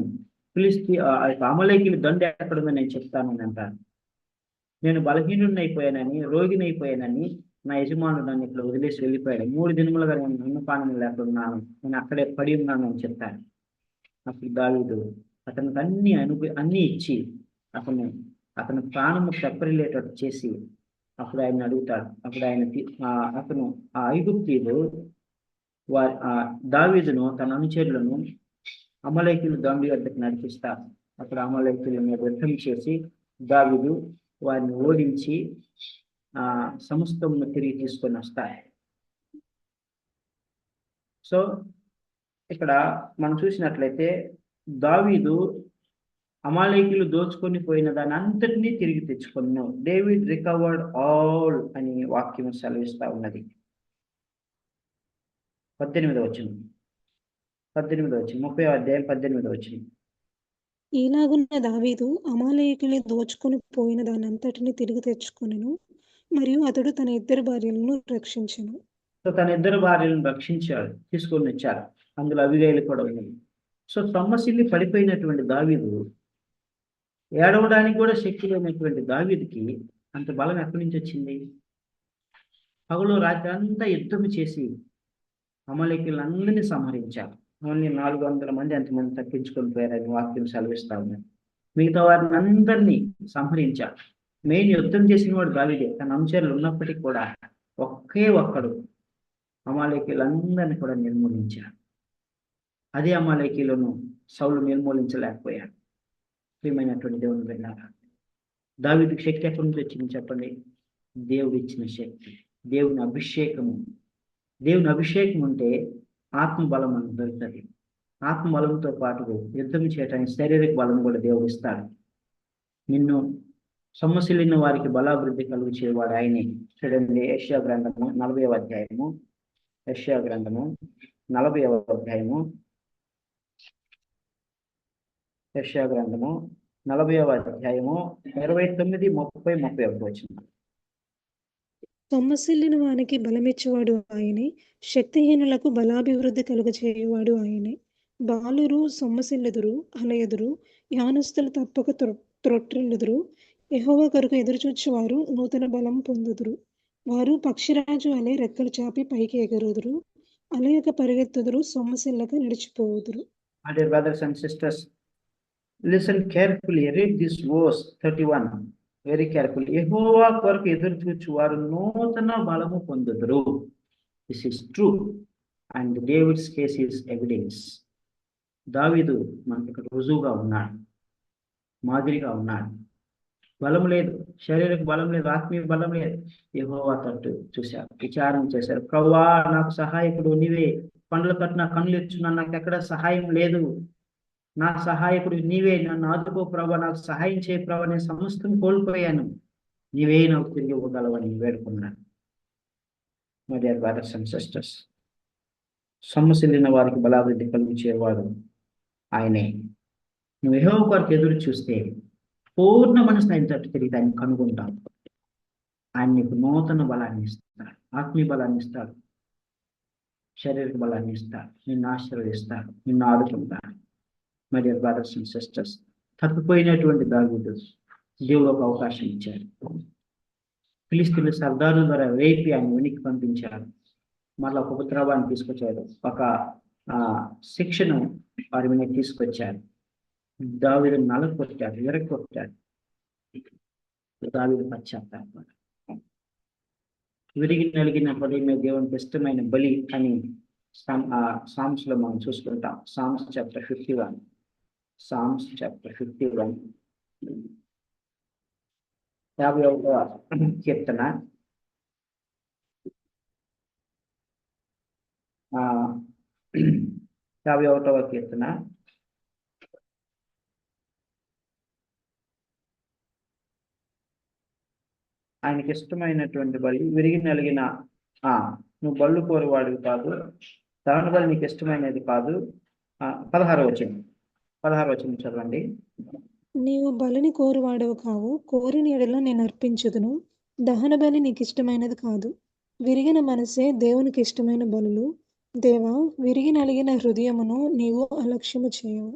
అమలేకీలు దండ ఎక్కడుందో నేను చెప్తాను అని అంటాను. నేను బలహీనుడిని అయిపోయానని, రోగిని అయిపోయానని నా యజమానుడు నన్ను ఇక్కడ వదిలేసి వెళ్ళిపోయాడు. 3 దినములుగా నేను అన్నపానం లేకున్నాను, నేను అక్కడే పడి ఉన్నాను అని చెప్తాను. అప్పుడు దావీదు అతనికి అన్ని ఇచ్చి అతను ప్రాణము తెప్పరిల్లేటట్టు చేసి అప్పుడు ఆయన అడుగుతాడు. అప్పుడు అతను ఆ ఐగుప్తీయుడు దావీదును తన అనుచరులను అమలేకీయులు దండు వద్దకు నడిపిస్తారు. అప్పుడు అమలేకీయుల మీద యుద్ధం చేసి దావీదు వారిని ఓడించి సమస్తమును తిరిగి తీసుకొని వస్తారు. సో ఇక్కడ మనం చూసినట్లయితే దావీదు అమాలేకీయులు దోచుకొని పోయిన దాన్ని అంతటినీ తిరిగి తెచ్చుకున్నాం. డేవిడ్ రికవర్డ్ ఆల్ అని వాక్యం సెలవిస్తా ఉన్నది. 18వ వచనం 30వ అధ్యాయం 18వ వచనం. ఈలాగున్న దావీదు అమాలేకీయులు దోచుకొని పోయిన దానంతటిని తిరిగి తెచ్చుకొనెను, మరియు అతడు తన 2 భార్యలను రక్షించెను. సో తన 2 భార్యలను రక్షించాడు, తీసుకొని వచ్చారు. అందులో అబిగైలు కూడా ఉన్నది. సో సొమ్మసిల్లి పడిపోయినటువంటి దావీదు, ఏడవడానికి కూడా శక్తి లేనటువంటి దావీదుకి అంత బలం ఎక్కడి నుంచి వచ్చింది? పగలు రాత్రి అంతా యుద్ధం చేసి అమలేకీయులందరినీ సంహరించారు. ఓన్లీ 400 మంది అంతమంది తప్పించుకొని పోయారని వాక్యం సెలవిస్తా ఉన్నారు. మిగతా వారిని అందరినీ సంహరించారు. మెయిన్ యుద్ధం చేసిన వాడు దావీదే. తన అనుచరులు ఉన్నప్పటికీ కూడా ఒక్కడు అమాలేకీయులందరినీ కూడా నిర్మూలించారు. అదే అమాలేకీయులను సౌలు నిర్మూలించలేకపోయాడు. ప్రియమైనటువంటి దేవుని వెళ్ళారా, దావీదుకి శక్తి ఎక్కడి నుంచి వచ్చింది చెప్పండి? దేవుడు ఇచ్చిన శక్తి, దేవుని అభిషేకము. దేవుని అభిషేకం ఉంటే ఆత్మబలం మనకు దొరుకుతుంది. ఆత్మబలంతో పాటు యుద్ధం చేయడానికి శారీరక బలం కూడా దేవుడు ఇస్తాడు. నిన్ను సొమ్మసిల్లిన వారికి బలాభివృద్ధి కలుగు చేయవాడు ఆయనే. చూడండి, యెషయా గ్రంథము 40వ అధ్యాయము, యెషయా గ్రంథము 40వ అధ్యాయము, యెషయా గ్రంథము 40వ అధ్యాయము 29, 30, 31 వచనం. సొమ్మసిల్లిన వానికి బలమిచ్చేవాడు ఆయనే, శక్తిహీనులకు బలాభివృద్ధి కలుగచేయువాడు ఆయనే. బాలురు సొమ్మసిల్లుదురు, అలయదురు, యానస్తులు తప్పక త్రొట్టిల్లుదురు. యెహోవా కొరకు ఎదురుచూచువారు నూతన బలం పొందుదురు. వారు పక్షిరాజు వలె రెక్కలు చాపి పైకి ఎగరుదురు, అలయక పరిగెత్తుదురు, సొమ్మసిల్లక నడిచిపోవుదురు. Dear brothers and sisters, listen carefully, read this verse 31 very carefully. యెహోవా కొరకు ఎదురు చూచువారు నూతన బలము పొందుదురు. This is true and David's case is evidence. దావీదు మనకి ఇక్కడ రుజువుగా ఉన్నాడు, మాదిరిగా ఉన్నాడు. బలం లేదు, శారీరక బలం లేదు, ఆత్మీయ బలం లేదు. యెహోవా తట్టు చూశారు, విచారం చేశారు. ప్రభువా నాకు సహాయకుడు నీవే, పండ్ల తట్టు నా కళ్ళు ఇచ్చున్నాను, నాకు ఎక్కడ సహాయం లేదు, నా సహాయకుడు నీవే, నన్ను ఆదుకో ప్రభా, నాకు సహాయం చేయ ప్రభా, నేను సమస్తం కోల్పోయాను, నీవే నాకు తిరిగి ఇవ్వగలవని వేడుకున్నాను. My dear brothers and sisters, సొమ్మసిల్లిన వారికి బలాభివృద్ధి కలిగించేవాడు ఆయనే. నువ్వు యెహోవా కొరకు ఎదురు చూస్తే పూర్ణ మనసును ఆయన తట్టు తిరిగి ఆయన కనుగొంటావు. ఆయన నీకు నూతన బలాన్ని ఇస్తాడు, ఆత్మీయ బలాన్ని ఇస్తాడు, శారీరక బలాన్ని ఇస్తాడు, నిన్ను ఆశీర్వదిస్తాడు, నిన్ను ఆదుకుంటాడు. My dear brothers and sisters, తప్పిపోయినటువంటి దావీదు దేవుడు ఒక అవకాశం ఇచ్చాడు. ఫిలిష్తీయుల సర్దారుల ద్వారా వేపి ఆయన వెనక్కి పంపించాడు. మరలా ఒక ఉపద్రవాన్ని తీసుకొచ్చాడు, ఒక శిక్షను వారి మీద తీసుకొచ్చారు. దావీదు నలగొట్టాడు, విరగొట్టాడు. దావీదు పశ్చాత్తాపడ్డాడు. విరిగి నలిగిన హృదయమే దేవునికి ఇష్టమైన బలి అని సామ్స్ లో మనం చూసుకుంటాం. సామ్స్ చాప్టర్ 51, సామ్స్ చాప్టర్ 51 51వ కీర్తన 51వ కీర్తన ఆయనకి ఇష్టమైనటువంటి బలి విరిగి నలిగిన నువ్వు బళ్ళు కోరువాడివి కాదు, దహన బలి నీకు ఇష్టమైనది కాదు. 16వ వచనం చదవండి. నీవు బలిని కోరువాడవు కావు, కోరిన ఎడల నేను అర్పించుదును. దహన బలి నీకు ఇష్టమైనది కాదు. విరిగిన మనసే దేవునికి ఇష్టమైన బలులు. దేవా, విరిగి నలిగిన హృదయమును నీవు అలక్ష్యము చేయవు.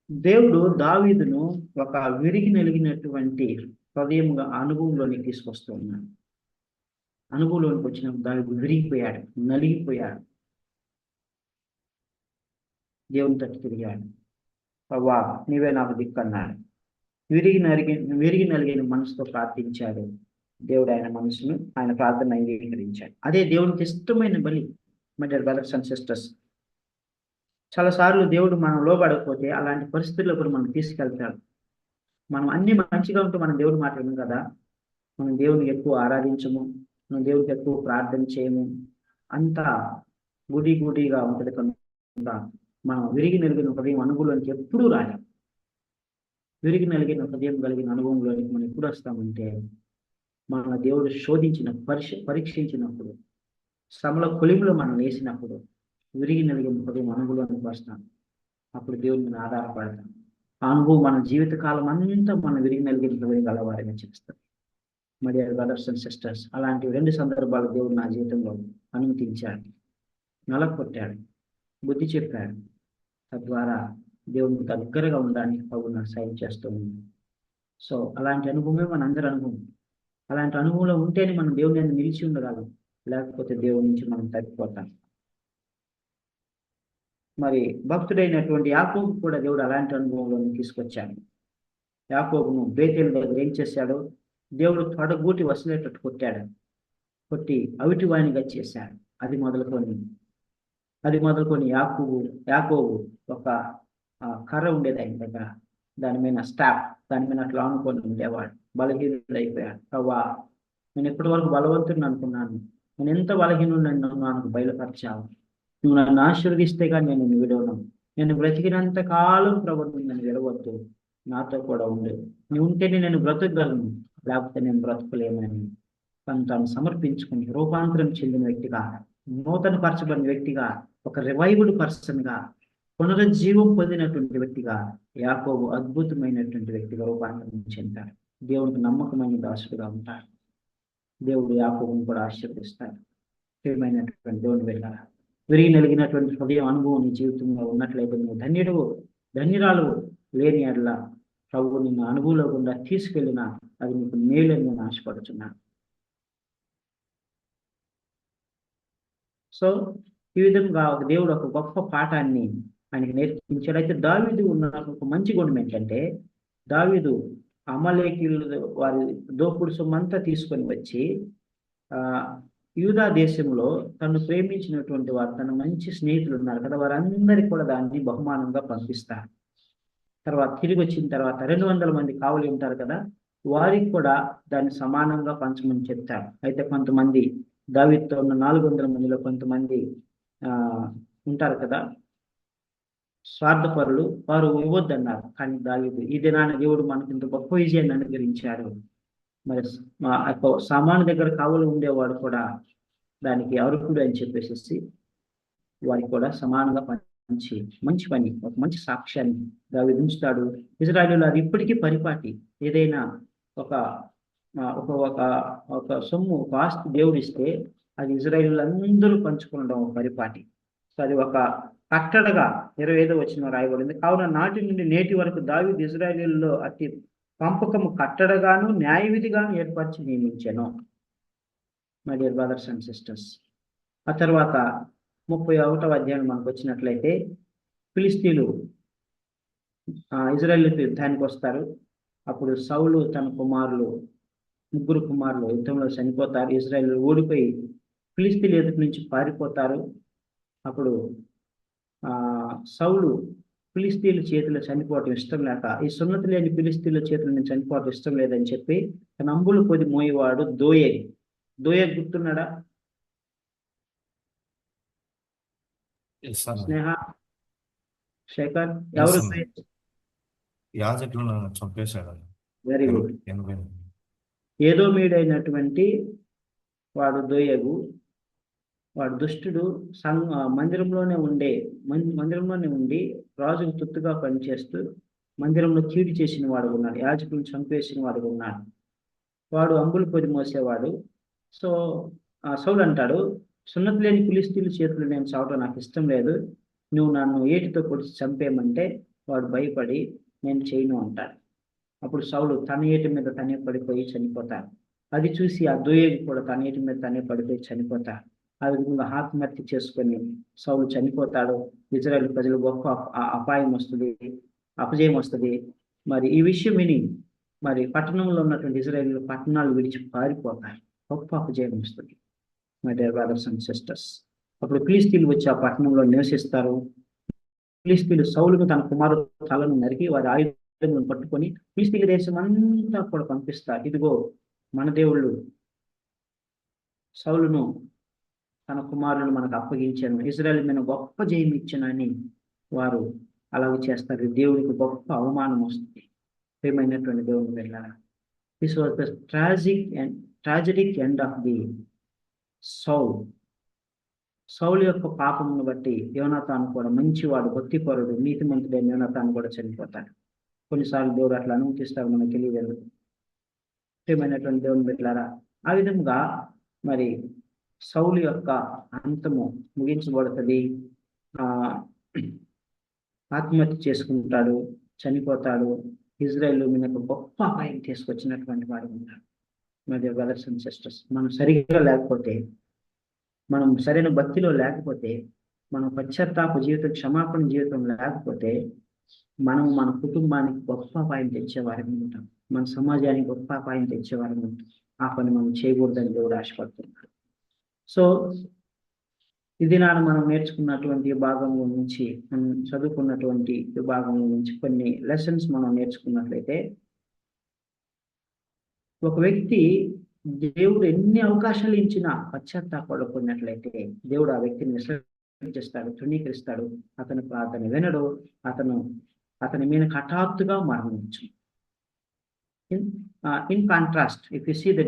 దేవుడు దావీదును ఒక విరిగి నలిగినటువంటి హృదయముగా అనుభవంలోనికి తీసుకొస్తూ ఉన్నాడు. అనుభవంలోనికి వచ్చినప్పుడు దావీదు విరిగిపోయాడు, నలిగిపోయాడు, దేవుని తట్టు తిరిగాడు. అవ్వా, నీవే నాకు దిక్కన్నాడు. విరిగి నలిగిన మనసుతో ప్రార్థించాడు. దేవుడు ఆయన మనసును, ఆయన ప్రార్థన అంగీకరించాడు. అదే దేవునికి ఇష్టమైన బలి. My dear brothers and sisters, చాలాసార్లు దేవుడు మనం లోబడకపోతే అలాంటి పరిస్థితుల్లో కూడా మనం తీసుకెళ్తాడు. మనం అన్ని మంచిగా ఉంటూ మనం దేవుడు మాట వినం కదా, మనం దేవునికి ఎక్కువ ఆరాధించము, మనం దేవుడికి ఎక్కువ ప్రార్థన చేయము, అంతా గుడిగా ఉంటుంది కనుక మనం విరిగి నలిగిన హృదయం అనుభవంలోనికి ఎప్పుడూ రాలేం. విరిగి నలిగిన హృదయం కలిగిన అనుభవంలోనికి మనం ఎప్పుడు వస్తామంటే మన దేవుడు శోధించిన పరీక్షించినప్పుడు, శ్రమల కొలిమిలో మనం వేసినప్పుడు విరిగి నలిగిన హృదయం అనుభవంలోనికి వస్తాం. అప్పుడు దేవుని మీద ఆధారపడతాం. ఆ అనుభవం మన జీవితకాలం అంతా మనం విరిగి నలిగిన హృదయం గలవారిగా చేస్తాం. My dear brothers and sisters, అలాంటి 2 సందర్భాలు దేవుడు నా జీవితంలో అనుమతించాడు. నలగొట్టాడు, బుద్ధి చెప్పాడు. తద్వారా దేవునికి దగ్గరగా ఉండడానికి ప్రభు నాకు సాయం చేస్తూ ఉంది. సో అలాంటి అనుభవమే మనందరి అనుభవం. అలాంటి అనుభవంలో ఉంటేనే మనం దేవుని మీద నిలిచి ఉండగలం, లేకపోతే దేవుని నుంచి మనం తగ్గిపోతాం. మరి భక్తుడైనటువంటి యాకోబు కూడా దేవుడు అలాంటి అనుభవంలో తీసుకొచ్చాడు. యాకోబును బేతేలు దగ్గర ఏం చేశాడో దేవుడు తొడగూటి వసిలేటట్టు కొట్టి అవిటివాణిగా చేశాడు. అది మొదలుకొని యాకోబు ఒక కర్ర ఉండేది ఆయన దగ్గర, దాని మీద స్టాప్, దాని మీద అట్లా అనుకొని ఉండేవాడు. బలహీనుడు అయిపోయాడు. అవ్వా, నేను ఇప్పటి వరకు బలవంతుడిని అనుకున్నాను, నేను ఎంత బలహీనుడిని నాకు బయలుపరిచావు. నువ్వు నన్ను ఆశీర్వదిస్తే కానీ నేను నిన్ను విడవను. నేను బ్రతికినంత కాలం ప్రభుత్వం నన్ను విడవద్దు, నాతో కూడా ఉండేది. నువ్వు ఉంటేనే నేను బ్రతకగలను, లేకపోతే నేను బ్రతకలేమని తను సమర్పించుకుని రూపాంతరం చెందిన వ్యక్తిగా, నూతన పరచబడిన వ్యక్తిగా, ఒక రివైవ్డ్ పర్సన్గా, పునరుజ్జీవం పొందినటువంటి వ్యక్తిగా యాకోబు అద్భుతమైనటువంటి వ్యక్తిగా రూపాంతరం చెందాడు. దేవునికి నమ్మకమైన దాసుడుగా ఉంటాడు. దేవుడు యాకోబును కూడా ఆశీర్వదిస్తాడు. ప్రియమైనటువంటి దేవుని వెళ్ళాలి, విరిగి నలిగినటువంటి హృదయం అనుభవం నీ జీవితంలో ఉన్నట్లయితే నువ్వు ధన్యురాలు. లేని అట్లా ప్రభు నిన్ను అనుభవంలో గుండా తీసుకెళ్ళినా అది నీకు మేలని నేను ఆశపడుతున్నాను. సో ఈ విధంగా దేవుడు ఒక గొప్ప పాఠాన్ని ఆయనకి నేర్పించాడు. అయితే దావీదు ఉన్న ఒక మంచి గుణం ఏంటంటే, దావీదు అమలేకీయులు వారి దోపుడు సొమ్మంతా తీసుకొని వచ్చి యూదా దేశంలో తను ప్రేమించినటువంటి వారు, తన మంచి స్నేహితులు ఉన్నారు కదా, వారందరికీ కూడా దాన్ని బహుమానంగా పంపిస్తారు. తర్వాత తిరిగి వచ్చిన తర్వాత 200 మంది కావలి ఉంటారు కదా, వారికి కూడా దాన్ని సమానంగా పంచమని చెప్తారు. అయితే కొంతమంది దావీదుతో ఉన్న 400 మందిలో కొంతమంది ఉంటారు కదా స్వార్థపరులు, వారు ఇవ్వద్దన్నారు. కానీ దావీదు, ఈ దినాన దేవుడు మనకి ఇంత గొప్ప విజయాన్ని అనుగ్రహించాడు, మరి సామాను దగ్గర కావలి ఉండేవాడు కూడా దానికి అర్హుడు అని చెప్పేసి వారికి కూడా సమానంగా మంచి పని, ఒక మంచి సాక్ష్యాన్ని దావీదు ఉంచుతాడు. ఇజ్రాయేలు అది ఇప్పటికీ పరిపాటి. ఏదైనా ఒక సొమ్ము, ఒక ఆస్తి దేవుడు ఇస్తే అది ఇజ్రాయేలు అందరూ పంచుకోవడం ఒక పరిపాటి. సో అది ఒక కట్టడగా 25వ వచనం రాయబడింది. కావున నాటి నుండి నేటి వరకు దావీదు ఇజ్రాయేలులో అతి పంపకము కట్టడగాను న్యాయవిధిగాను ఏర్పరిచి నియమించాను. My dear brothers and sisters, ఆ తర్వాత 31వ అధ్యాయం మనకు వచ్చినట్లయితే ఫిలిస్తీన్లు ఇజ్రాయేలుతో యుద్ధానికి వస్తారు. అప్పుడు సౌలు తన ముగ్గురు కుమారులు యుద్ధంలో చనిపోతారు. ఇజ్రాయేల్ ఓడిపోయి ఫిలిస్తీన్ల ఎదుటి నుంచి పారిపోతారు. అప్పుడు సౌలు ఫిలిస్తీన్ల చేతిలో చనిపోవటం ఇష్టం లేక, ఈ సున్నతి లేని ఫిలిస్తీన్ల చేతిలో నేను చనిపోవటం ఇష్టం లేదని చెప్పి తన అంబులు పొది మోయేవాడు దోయే గుర్తున్నాడా? స్నేహ, శేఖర్, ఎవరు? యాజకులను చంపేశాడు. Very good. ఏదోమీడైనటువంటి వాడు దోయగు, వాడు దుష్టుడు. మందిరంలోనే ఉండి రాజుకు తొత్తుగా పనిచేస్తూ మందిరంలో కీడు చేసిన వాడు ఉన్నాడు, యాజకులను చంపేసిన వాడు ఉన్నాడు. వాడు అంబులు పొది మోసేవాడు. సో సౌలు అంటాడు, సున్నతి లేని ఫిలిస్తీన్ల చేతులు నేను చావటం నాకు ఇష్టం లేదు, నువ్వు నన్ను ఏటితో పొడిచి చంపేయమంటే వాడు భయపడి నేను చేయను అంటాడు. అప్పుడు సౌలు తన ఏటి మీద తనే పడిపోయి చనిపోతాడు. అది చూసి ఆ దోయేగు కూడా తన ఏటి మీద తనే పడిపోయి చనిపోతాడు. ఆ విధంగా ఆత్మహత్య చేసుకొని సౌలు చనిపోతాడు. ఇజ్రాయేల్ ప్రజలు గొప్ప అపాయం వస్తుంది, అపజయం వస్తుంది. మరి ఈ విషయం విని మరి పట్టణంలో ఉన్నటువంటి ఇజ్రాయేల్ పట్టణాలు విడిచి పారిపోతారు. గొప్ప అపజయం వస్తుంది. My dear brothers and sisters, అప్పుడు ఫిలిస్తీన్లు వచ్చి ఆ పట్టణంలో నివసిస్తారు. ఫిలిస్తీన్లు సౌలుకు తన కుమారుడు తలను నరికి వారి ఆయుధములను పట్టుకొని ఫిలిస్తీన్ల దేశం అంతా కూడా పంపిస్తారు. ఇదిగో మన దేవుళ్ళు సౌలును తన కుమారులను మనకు అప్పగించాను, ఇజ్రాయేల్ మీద గొప్ప జయం ఇచ్చానని వారు అలాగే చేస్తారు. దేవుడికి గొప్ప అవమానం వస్తుంది. ప్రియమైనటువంటి దేవుని వెళ్ళారా, this was the tragic end of the సౌలు యొక్క పాపమును బట్టి యోనాతాను కూడా మంచివాడు, భక్తిపరుడు, నీతిమంతుడైన యోనాతాను కూడా చనిపోతాడు. కొన్నిసార్లు దేవుడు అట్లా అనుమతిస్తారు, మనకు తెలియదు. ప్రియమైనటువంటి దేవుని బిడ్డలారా, ఆ విధంగా మరి సౌలు యొక్క అంతము ముగించబడుతుంది. ఆత్మహత్య చేసుకుంటాడు, చనిపోతాడు. ఇజ్రాయేల్ మీద గొప్ప అపాయం తీసుకొచ్చినటువంటి వాడు ఉంటాడు. మరి బ్రదర్స్ అండ్ సిస్టర్స్, మనం సరిగ్గా లేకపోతే, మనం సరైన భక్తిలో లేకపోతే, మనం పశ్చాత్తాప జీవితం, క్షమాపణ జీవితం లేకపోతే మనం మన కుటుంబానికి గొప్ప అపాయం తెచ్చేవారిని ఉంటాం, మన సమాజానికి గొప్ప అపాయం తెచ్చేవారిని ఉంటాం. ఆ పని మనం చేయకూడదని దేవుడు ఆశపడుతున్నాడు. సో ఇది మనం నేర్చుకున్నటువంటి భాగంలో నుంచి, మనం చదువుకున్నటువంటి విభాగంలో నుంచి కొన్ని లెసన్స్ మనం నేర్చుకున్నట్లయితే, ఒక వ్యక్తి దేవుడు ఎన్ని అవకాశాలు ఇచ్చినా పశ్చాత్తాపడుకున్నట్లయితే దేవుడు ఆ వ్యక్తిని విసర్జిస్తాడు, తృణీకరిస్తాడు. అతను ప్రార్థన వినడు, అతని మీద హఠాత్తుగా మరణించు. In contrast, if you see the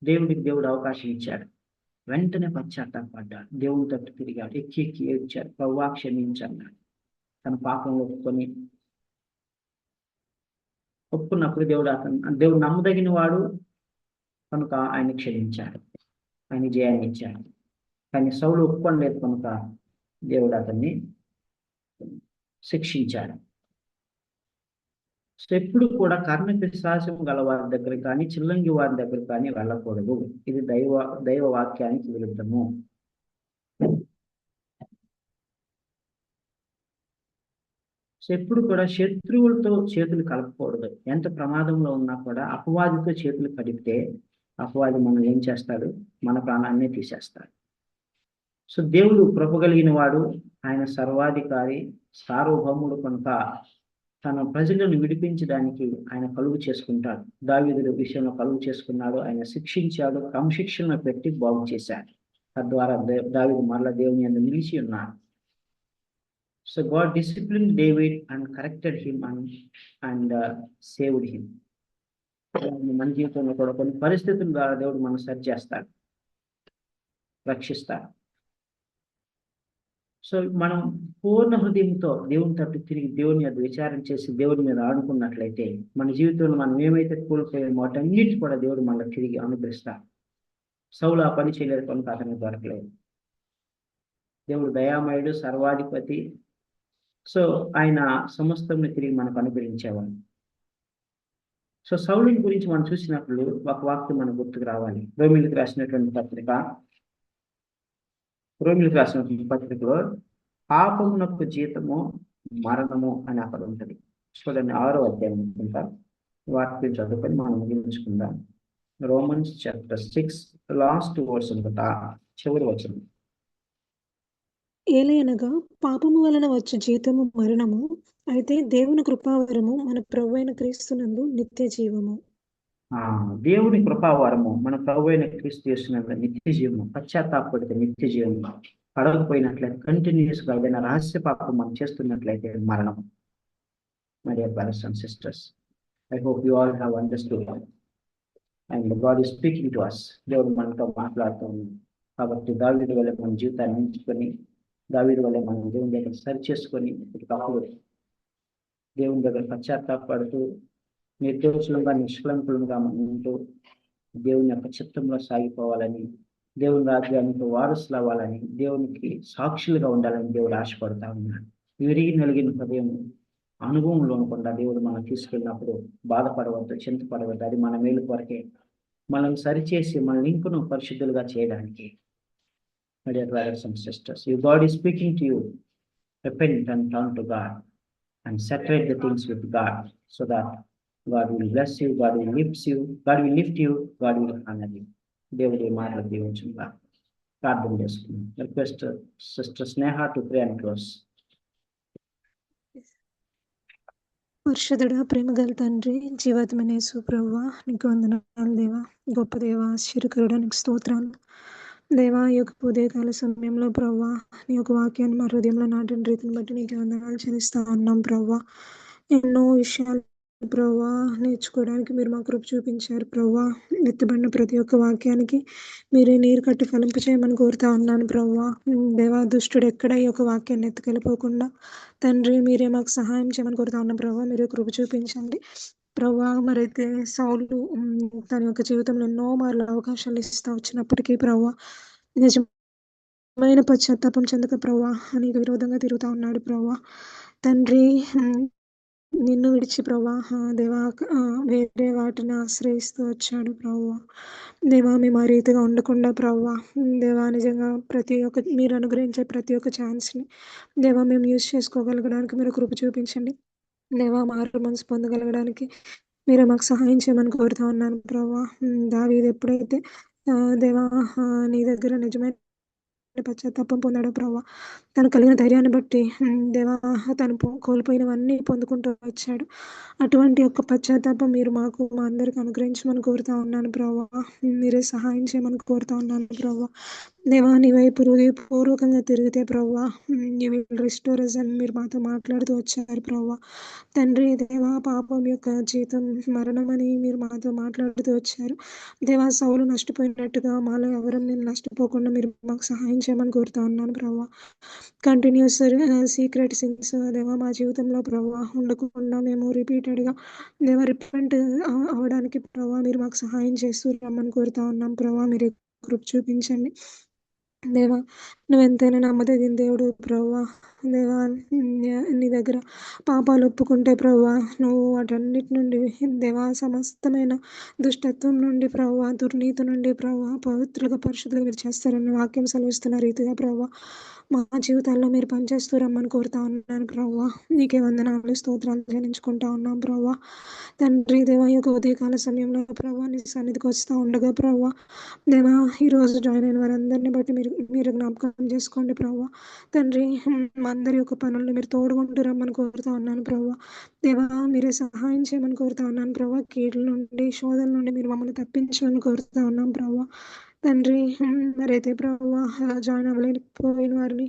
దేవుడికి దేవుడు అవకాశం ఇచ్చాడు, వెంటనే పశ్చాత్తాపడ్డాడు, దేవుని తట్టు తిరిగాడు, ఎక్కి ఏడ్చాడు, ప్రభువా క్షమించన్నాడు. తన పాపంలో ఒప్పుకున్నప్పుడు దేవుడు నమ్మదగిన వాడు కనుక ఆయన క్షమించాడు, ఆయన జయాన్ని ఇచ్చాడు. కానీ సౌలు ఒప్పుకోలేదు కనుక దేవుడు అతన్ని శిక్షించాడు. సో ఎప్పుడు కూడా కర్ణ పిశాచం గల వారి దగ్గర కానీ, చిల్లంగి వారి దగ్గర కానీ వెళ్ళకూడదు. ఇది దైవ వాక్యానికి విరుద్ధము. సో ఎప్పుడు కూడా శత్రువులతో చేతులు కలపకూడదు. ఎంత ప్రమాదంలో ఉన్నా కూడా అపవాదితో చేతులు కడిపితే అపవాది మనం ఏం చేస్తాడు? మన ప్రాణాన్ని తీసేస్తాడు. సో దేవుడు కృప కలిగిన వాడు, ఆయన సర్వాధికారి, సార్వభౌముడు కనుక తన ప్రజలను విడిపించడానికి ఆయన కలుగు చేసుకుంటాడు. దావీదు విషయంలో కలుగు చేసుకున్నాడు, ఆయన శిక్షించాడు, క్రమశిక్షణ పెట్టి బాగు చేశాడు. తద్వారా దావీదు మరలా దేవుని యందు నిలిచి ఉన్నాడు. So God discipline David and corrected him and saved him. మన జీవితంలో కూడా కొన్ని పరిస్థితుల ద్వారా దేవుడు మనం సరి చేస్తాడు, రక్షిస్తాడు. సో మనం పూర్ణ హృదయంతో దేవుని తట్టు తిరిగి దేవుని మీద విచారం చేసి దేవుని మీద ఆడుకున్నట్లయితే మన జీవితంలో మనం ఏమైతే కోల్పోయామో వాటన్నిటి కూడా దేవుడు మనకు తిరిగి అనుగ్రహిస్తాడు. సౌలు ఆ పని చేయలేదు కనుక అతనికి దొరకలేదు. దేవుడు దయామయుడు, సర్వాధిపతి. సో ఆయన సమస్తంని తిరిగి మనకు అనుగ్రహించేవాడు. సో సౌలుని గురించి మనం చూసినప్పుడు ఒక వాక్యం మనకు గుర్తుకు రావాలి. రోమిలకు రాసినటువంటి పత్రికలో పాపమునకు జీతము మరణము అని అక్కడ ఉంటుంది. చూడండి 6వ అధ్యాయం అనుకుంటా. వాటిని చదువుకొని మనం ముగించుకుందాం. రోమన్స్ చాప్టర్ 6 లాస్ట్ వర్డ్స్ అనుకుంటా, చివరి వచనం. ఏలయనగా పాపము వలన వచ్చు జీతము మరణము, అయితే దేవుని కృపావరము మన ప్రభువైన క్రీస్తునందు నిత్య జీవము. దేవుని కృపావరము మన ప్రభు అయిన క్రీస్తు యేసునందు నిత్య జీవము. పశ్చాత్తాపడితే నిత్య జీవము, పడకపోయినట్లయితే కంటిన్యూస్ గా ఏదైనా రహస్య పాపం మనం చేస్తున్నట్లయితే మరణం. My dear brothers and sisters, I hope you all have understood and God is speaking to us. దేవుడు మనతో మాట్లాడుతూ ఉన్నాడు. కాబట్టి దావీదు వల్ల మన జీవితాన్ని ఎంచుకొని, దావీదు వల్ల మనం దేవుని దగ్గర సరి చేసుకొని, తప్పుడు దేవుని దగ్గర పశ్చాత్తాపడుతూ నిర్దోషులుగా నిష్కలంకులుగా ఉంటూ దేవుని యొక్క చిత్తంలో సాగిపోవాలని, దేవుని రాజ్యానికి వారసులు అవ్వాలని, దేవునికి సాక్షులుగా ఉండాలని దేవుడు ఆశపడతా ఉన్నాడు. విరిగి నలిగిన హృదయం అనుభవంలో ఉండకుండా దేవుడు మనం తీసుకెళ్ళినప్పుడు బాధపడవద్దు, చింతపడవద్దు. అది మన మేలు కొరకే, మనల్ని సరిచేసి మన ఇంకును పరిశుద్ధులుగా చేయడానికి. My dear brothers and sisters, if God is speaking to you, repent and turn to God and separate the things with God, so that God will bless you, God will lift you, God will lift you, God will honor you. దేవుడి మాటలు దీవించుగా ప్రార్థన చేసుకున్నాం. Request sister Sneha to pray and close. పరిశుద్ధుడా, ప్రేమ గల తండ్రి, జీవాత్మైన యేసు ప్రభువా, నీకు వందనాలు దేవా. గొప్ప దేవా, ఆశ్చర్యకరుడా, నీకు స్తోత్రాలు దేవా. ఈ యొక్క ఉదయకాల సమయంలో ప్రభువా, నీ యొక్క వాక్యాన్ని మా హృదయంలో నాటిన రీతిని బట్టి నీకు వందనాలు చెల్లిస్తా ఉన్నాం ప్రభువా. ఎన్నో విషయాలు ప్రభువా నేర్చుకోవడానికి మీరు మా కృప చూపించారు ప్రభువా. ఎత్తబడిన ప్రతి ఒక్క వాక్యానికి మీరే నీరు కట్టి ఫలింపు చేయమని కోరుతా ఉన్నాను ప్రభువా. దేవా, దుష్టుడు ఎక్కడ ఈ యొక్క వాక్యాన్ని ఎత్తుకెళ్ళిపోకుండా తండ్రి మీరే మాకు సహాయం చేయమని కోరుతా ఉన్నాం ప్రభువా. మీరే కృప చూపించండి ప్రభువా. మరైతే సౌలు తన యొక్క జీవితంలో ఎన్నో మార్లు అవకాశాలు ఇస్తా వచ్చినప్పటికీ ప్రభువా నిజమైన పశ్చాత్తాపం చెందక ప్రభువా నీకు విరోధంగా తిరుగుతా ఉన్నాడు ప్రభువా. తండ్రి నిన్ను విడిచి ప్రభువా దేవా వేరే వాటిని ఆశ్రయిస్తూ వచ్చాడు ప్రభువా. దేవా, మేము ఆ రీతిగా ఉండకుండా ప్రభువా దేవా నిజంగా ప్రతి ఒక్క మీరు అనుగ్రహించే ప్రతి ఒక్క ఛాన్స్ని దేవా మేము యూజ్ చేసుకోగలగడానికి మీరు కృప చూపించండి దేవా. మారు మనసు పొందగలగడానికి మీరే మాకు సహాయం చేయమని కోరుతా ఉన్నాను ప్రభువా. దావీదు ఎప్పుడైతే దేవా నీ దగ్గర నిజమైన పశ్చాత్తాపం పొందాడు ప్రభువా, తను కలిగిన ధైర్యాన్ని బట్టి దేవా తను కోల్పోయినవన్నీ పొందుకుంటూ వచ్చాడు. అటువంటి యొక్క పశ్చాత్తాపం మీరు మాకు మా అందరికి అనుగ్రహించమని కోరుతా ఉన్నాను ప్రభువా. మీరే సహాయం చేయమని కోరుతా ఉన్నాను ప్రభువా. దేవా, నీ వైపు హృదయపూర్వకంగా తిరిగితే ప్రభువా యూ విల్ రిస్టోర్ అస్ అని మీరు మాతో మాట్లాడుతూ వచ్చారు ప్రభువా. తండ్రి దేవా, పాపం యొక్క జీతం మరణమని మీరు మాతో మాట్లాడుతూ వచ్చారు దేవా. సౌలు నష్టపోయినట్టుగా మాలో ఎవరు నేను నష్టపోకుండా మీరు మాకు సహాయం చేయమని కోరుతా ఉన్నాను ప్రభువా. కంటిన్యూస్ సీక్రెట్ సిన్స్ దేవా మా జీవితంలో ప్రభువా ఉండకుండా మేము రిపీటెడ్గా దేవా రిపెంట్ అవడానికి ప్రభువా మీరు మాకు సహాయం చేస్తూ రమ్మని కోరుతా ఉన్నాం ప్రభువా. మీరు కృప చూపించండి దేవా. నువ్వెంతైనా నమ్మదగిన దేవుడు ప్రభువా. దేవా, నీ దగ్గర పాపాలు ఒప్పుకుంటే ప్రభువా నువ్వు వాటన్నిటి నుండి దేవా సమస్తమైన దుష్టత్వం నుండి ప్రభువా, దుర్నీతి నుండి ప్రభువా పవిత్రులుగా పరిశుద్ధులుగా మీరు చేస్తారని వాక్యం సెలవిస్తున్న రీతిగా ప్రభువా మా జీవితాల్లో మీరు పనిచేస్తూ రమ్మని కోరుతా ఉన్నాను ప్రభువా. నీకే వందనాలు స్తోత్రాలు చెల్లించుకుంటా ఉన్నాం ప్రభువా. తండ్రి దేవా, యొక్క ఉదయకాల సమయంలో ప్రభువా నీ సన్నిధికి వస్తూ ఉండగా ప్రభువా దేవా ఈరోజు జాయిన్ అయిన వారందరినీ బట్టి మీరు జ్ఞాపకం చేసుకోండి ప్రభువా. తండ్రి మా అందరి యొక్క పనుల్లో మీరు తోడుకుంటూ రమ్మని కోరుతా ఉన్నాను ప్రభువా. దేవా, మీరే సహాయం చేయమని కోరుతా ఉన్నాను ప్రభువా. కీడుల నుండి శోధల నుండి మీరు మమ్మల్ని తప్పించమని కోరుతా ఉన్నాం ప్రభువా. తండ్రి మరైతే ప్రభువా జాయిన్ అవ్వలేకపోయిన వారిని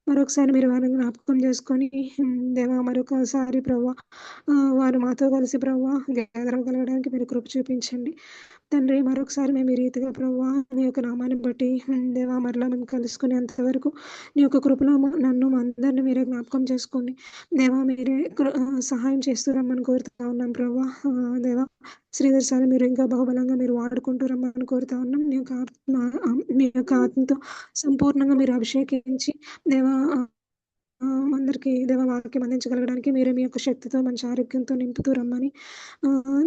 మరొకసారి మీరు వారిని జ్ఞాపకం చేసుకొని దేవా మరొకసారి ప్రభువా వారు మాతో కలిసి ప్రభువా గ్యాదర్ అవ్వగలగడానికి మీరు కృప చూపించండి తండ్రి. మరొకసారి మేము ఈ రీతిగా ప్రభువా నీ యొక్క నామాన్ని బట్టి దేవా మరలా మేము కలుసుకునేంత వరకు నీ యొక్క కృపలో నన్ను అందరిని మీరే జ్ఞాపకం చేసుకోండి దేవా. మీరే సహాయం చేస్తూ రమ్మని కోరుతా ఉన్నాం ప్రభువా. దేవా, శ్రీధర్ సార్ మీరు ఇంకా బహుబలంగా మీరు వాడుకుంటూ రమ్మని కోరుతా ఉన్నాం. మీ యొక్క ఆత్మతో సంపూర్ణంగా మీరు అభిషేకించి దేవా అందరికీ దేవ వాక్యం అందించగలగడానికి మీరే మీ యొక్క శక్తితో మంచి ఆరోగ్యంతో నింపుతూ రమ్మని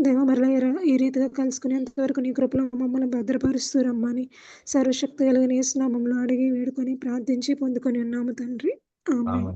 దేవ మరలా ఈ రీతిగా కలుసుకునేంత వరకు నీ కృపలో మమ్మల్ని భద్రపరుస్తూ రమ్మని సర్వశక్తి కలిగిన యేసు నామములో అడిగి వేడుకొని ప్రార్థించి పొందుకొని ఉన్నాము తండ్రి. ఆమేన్. ఆమె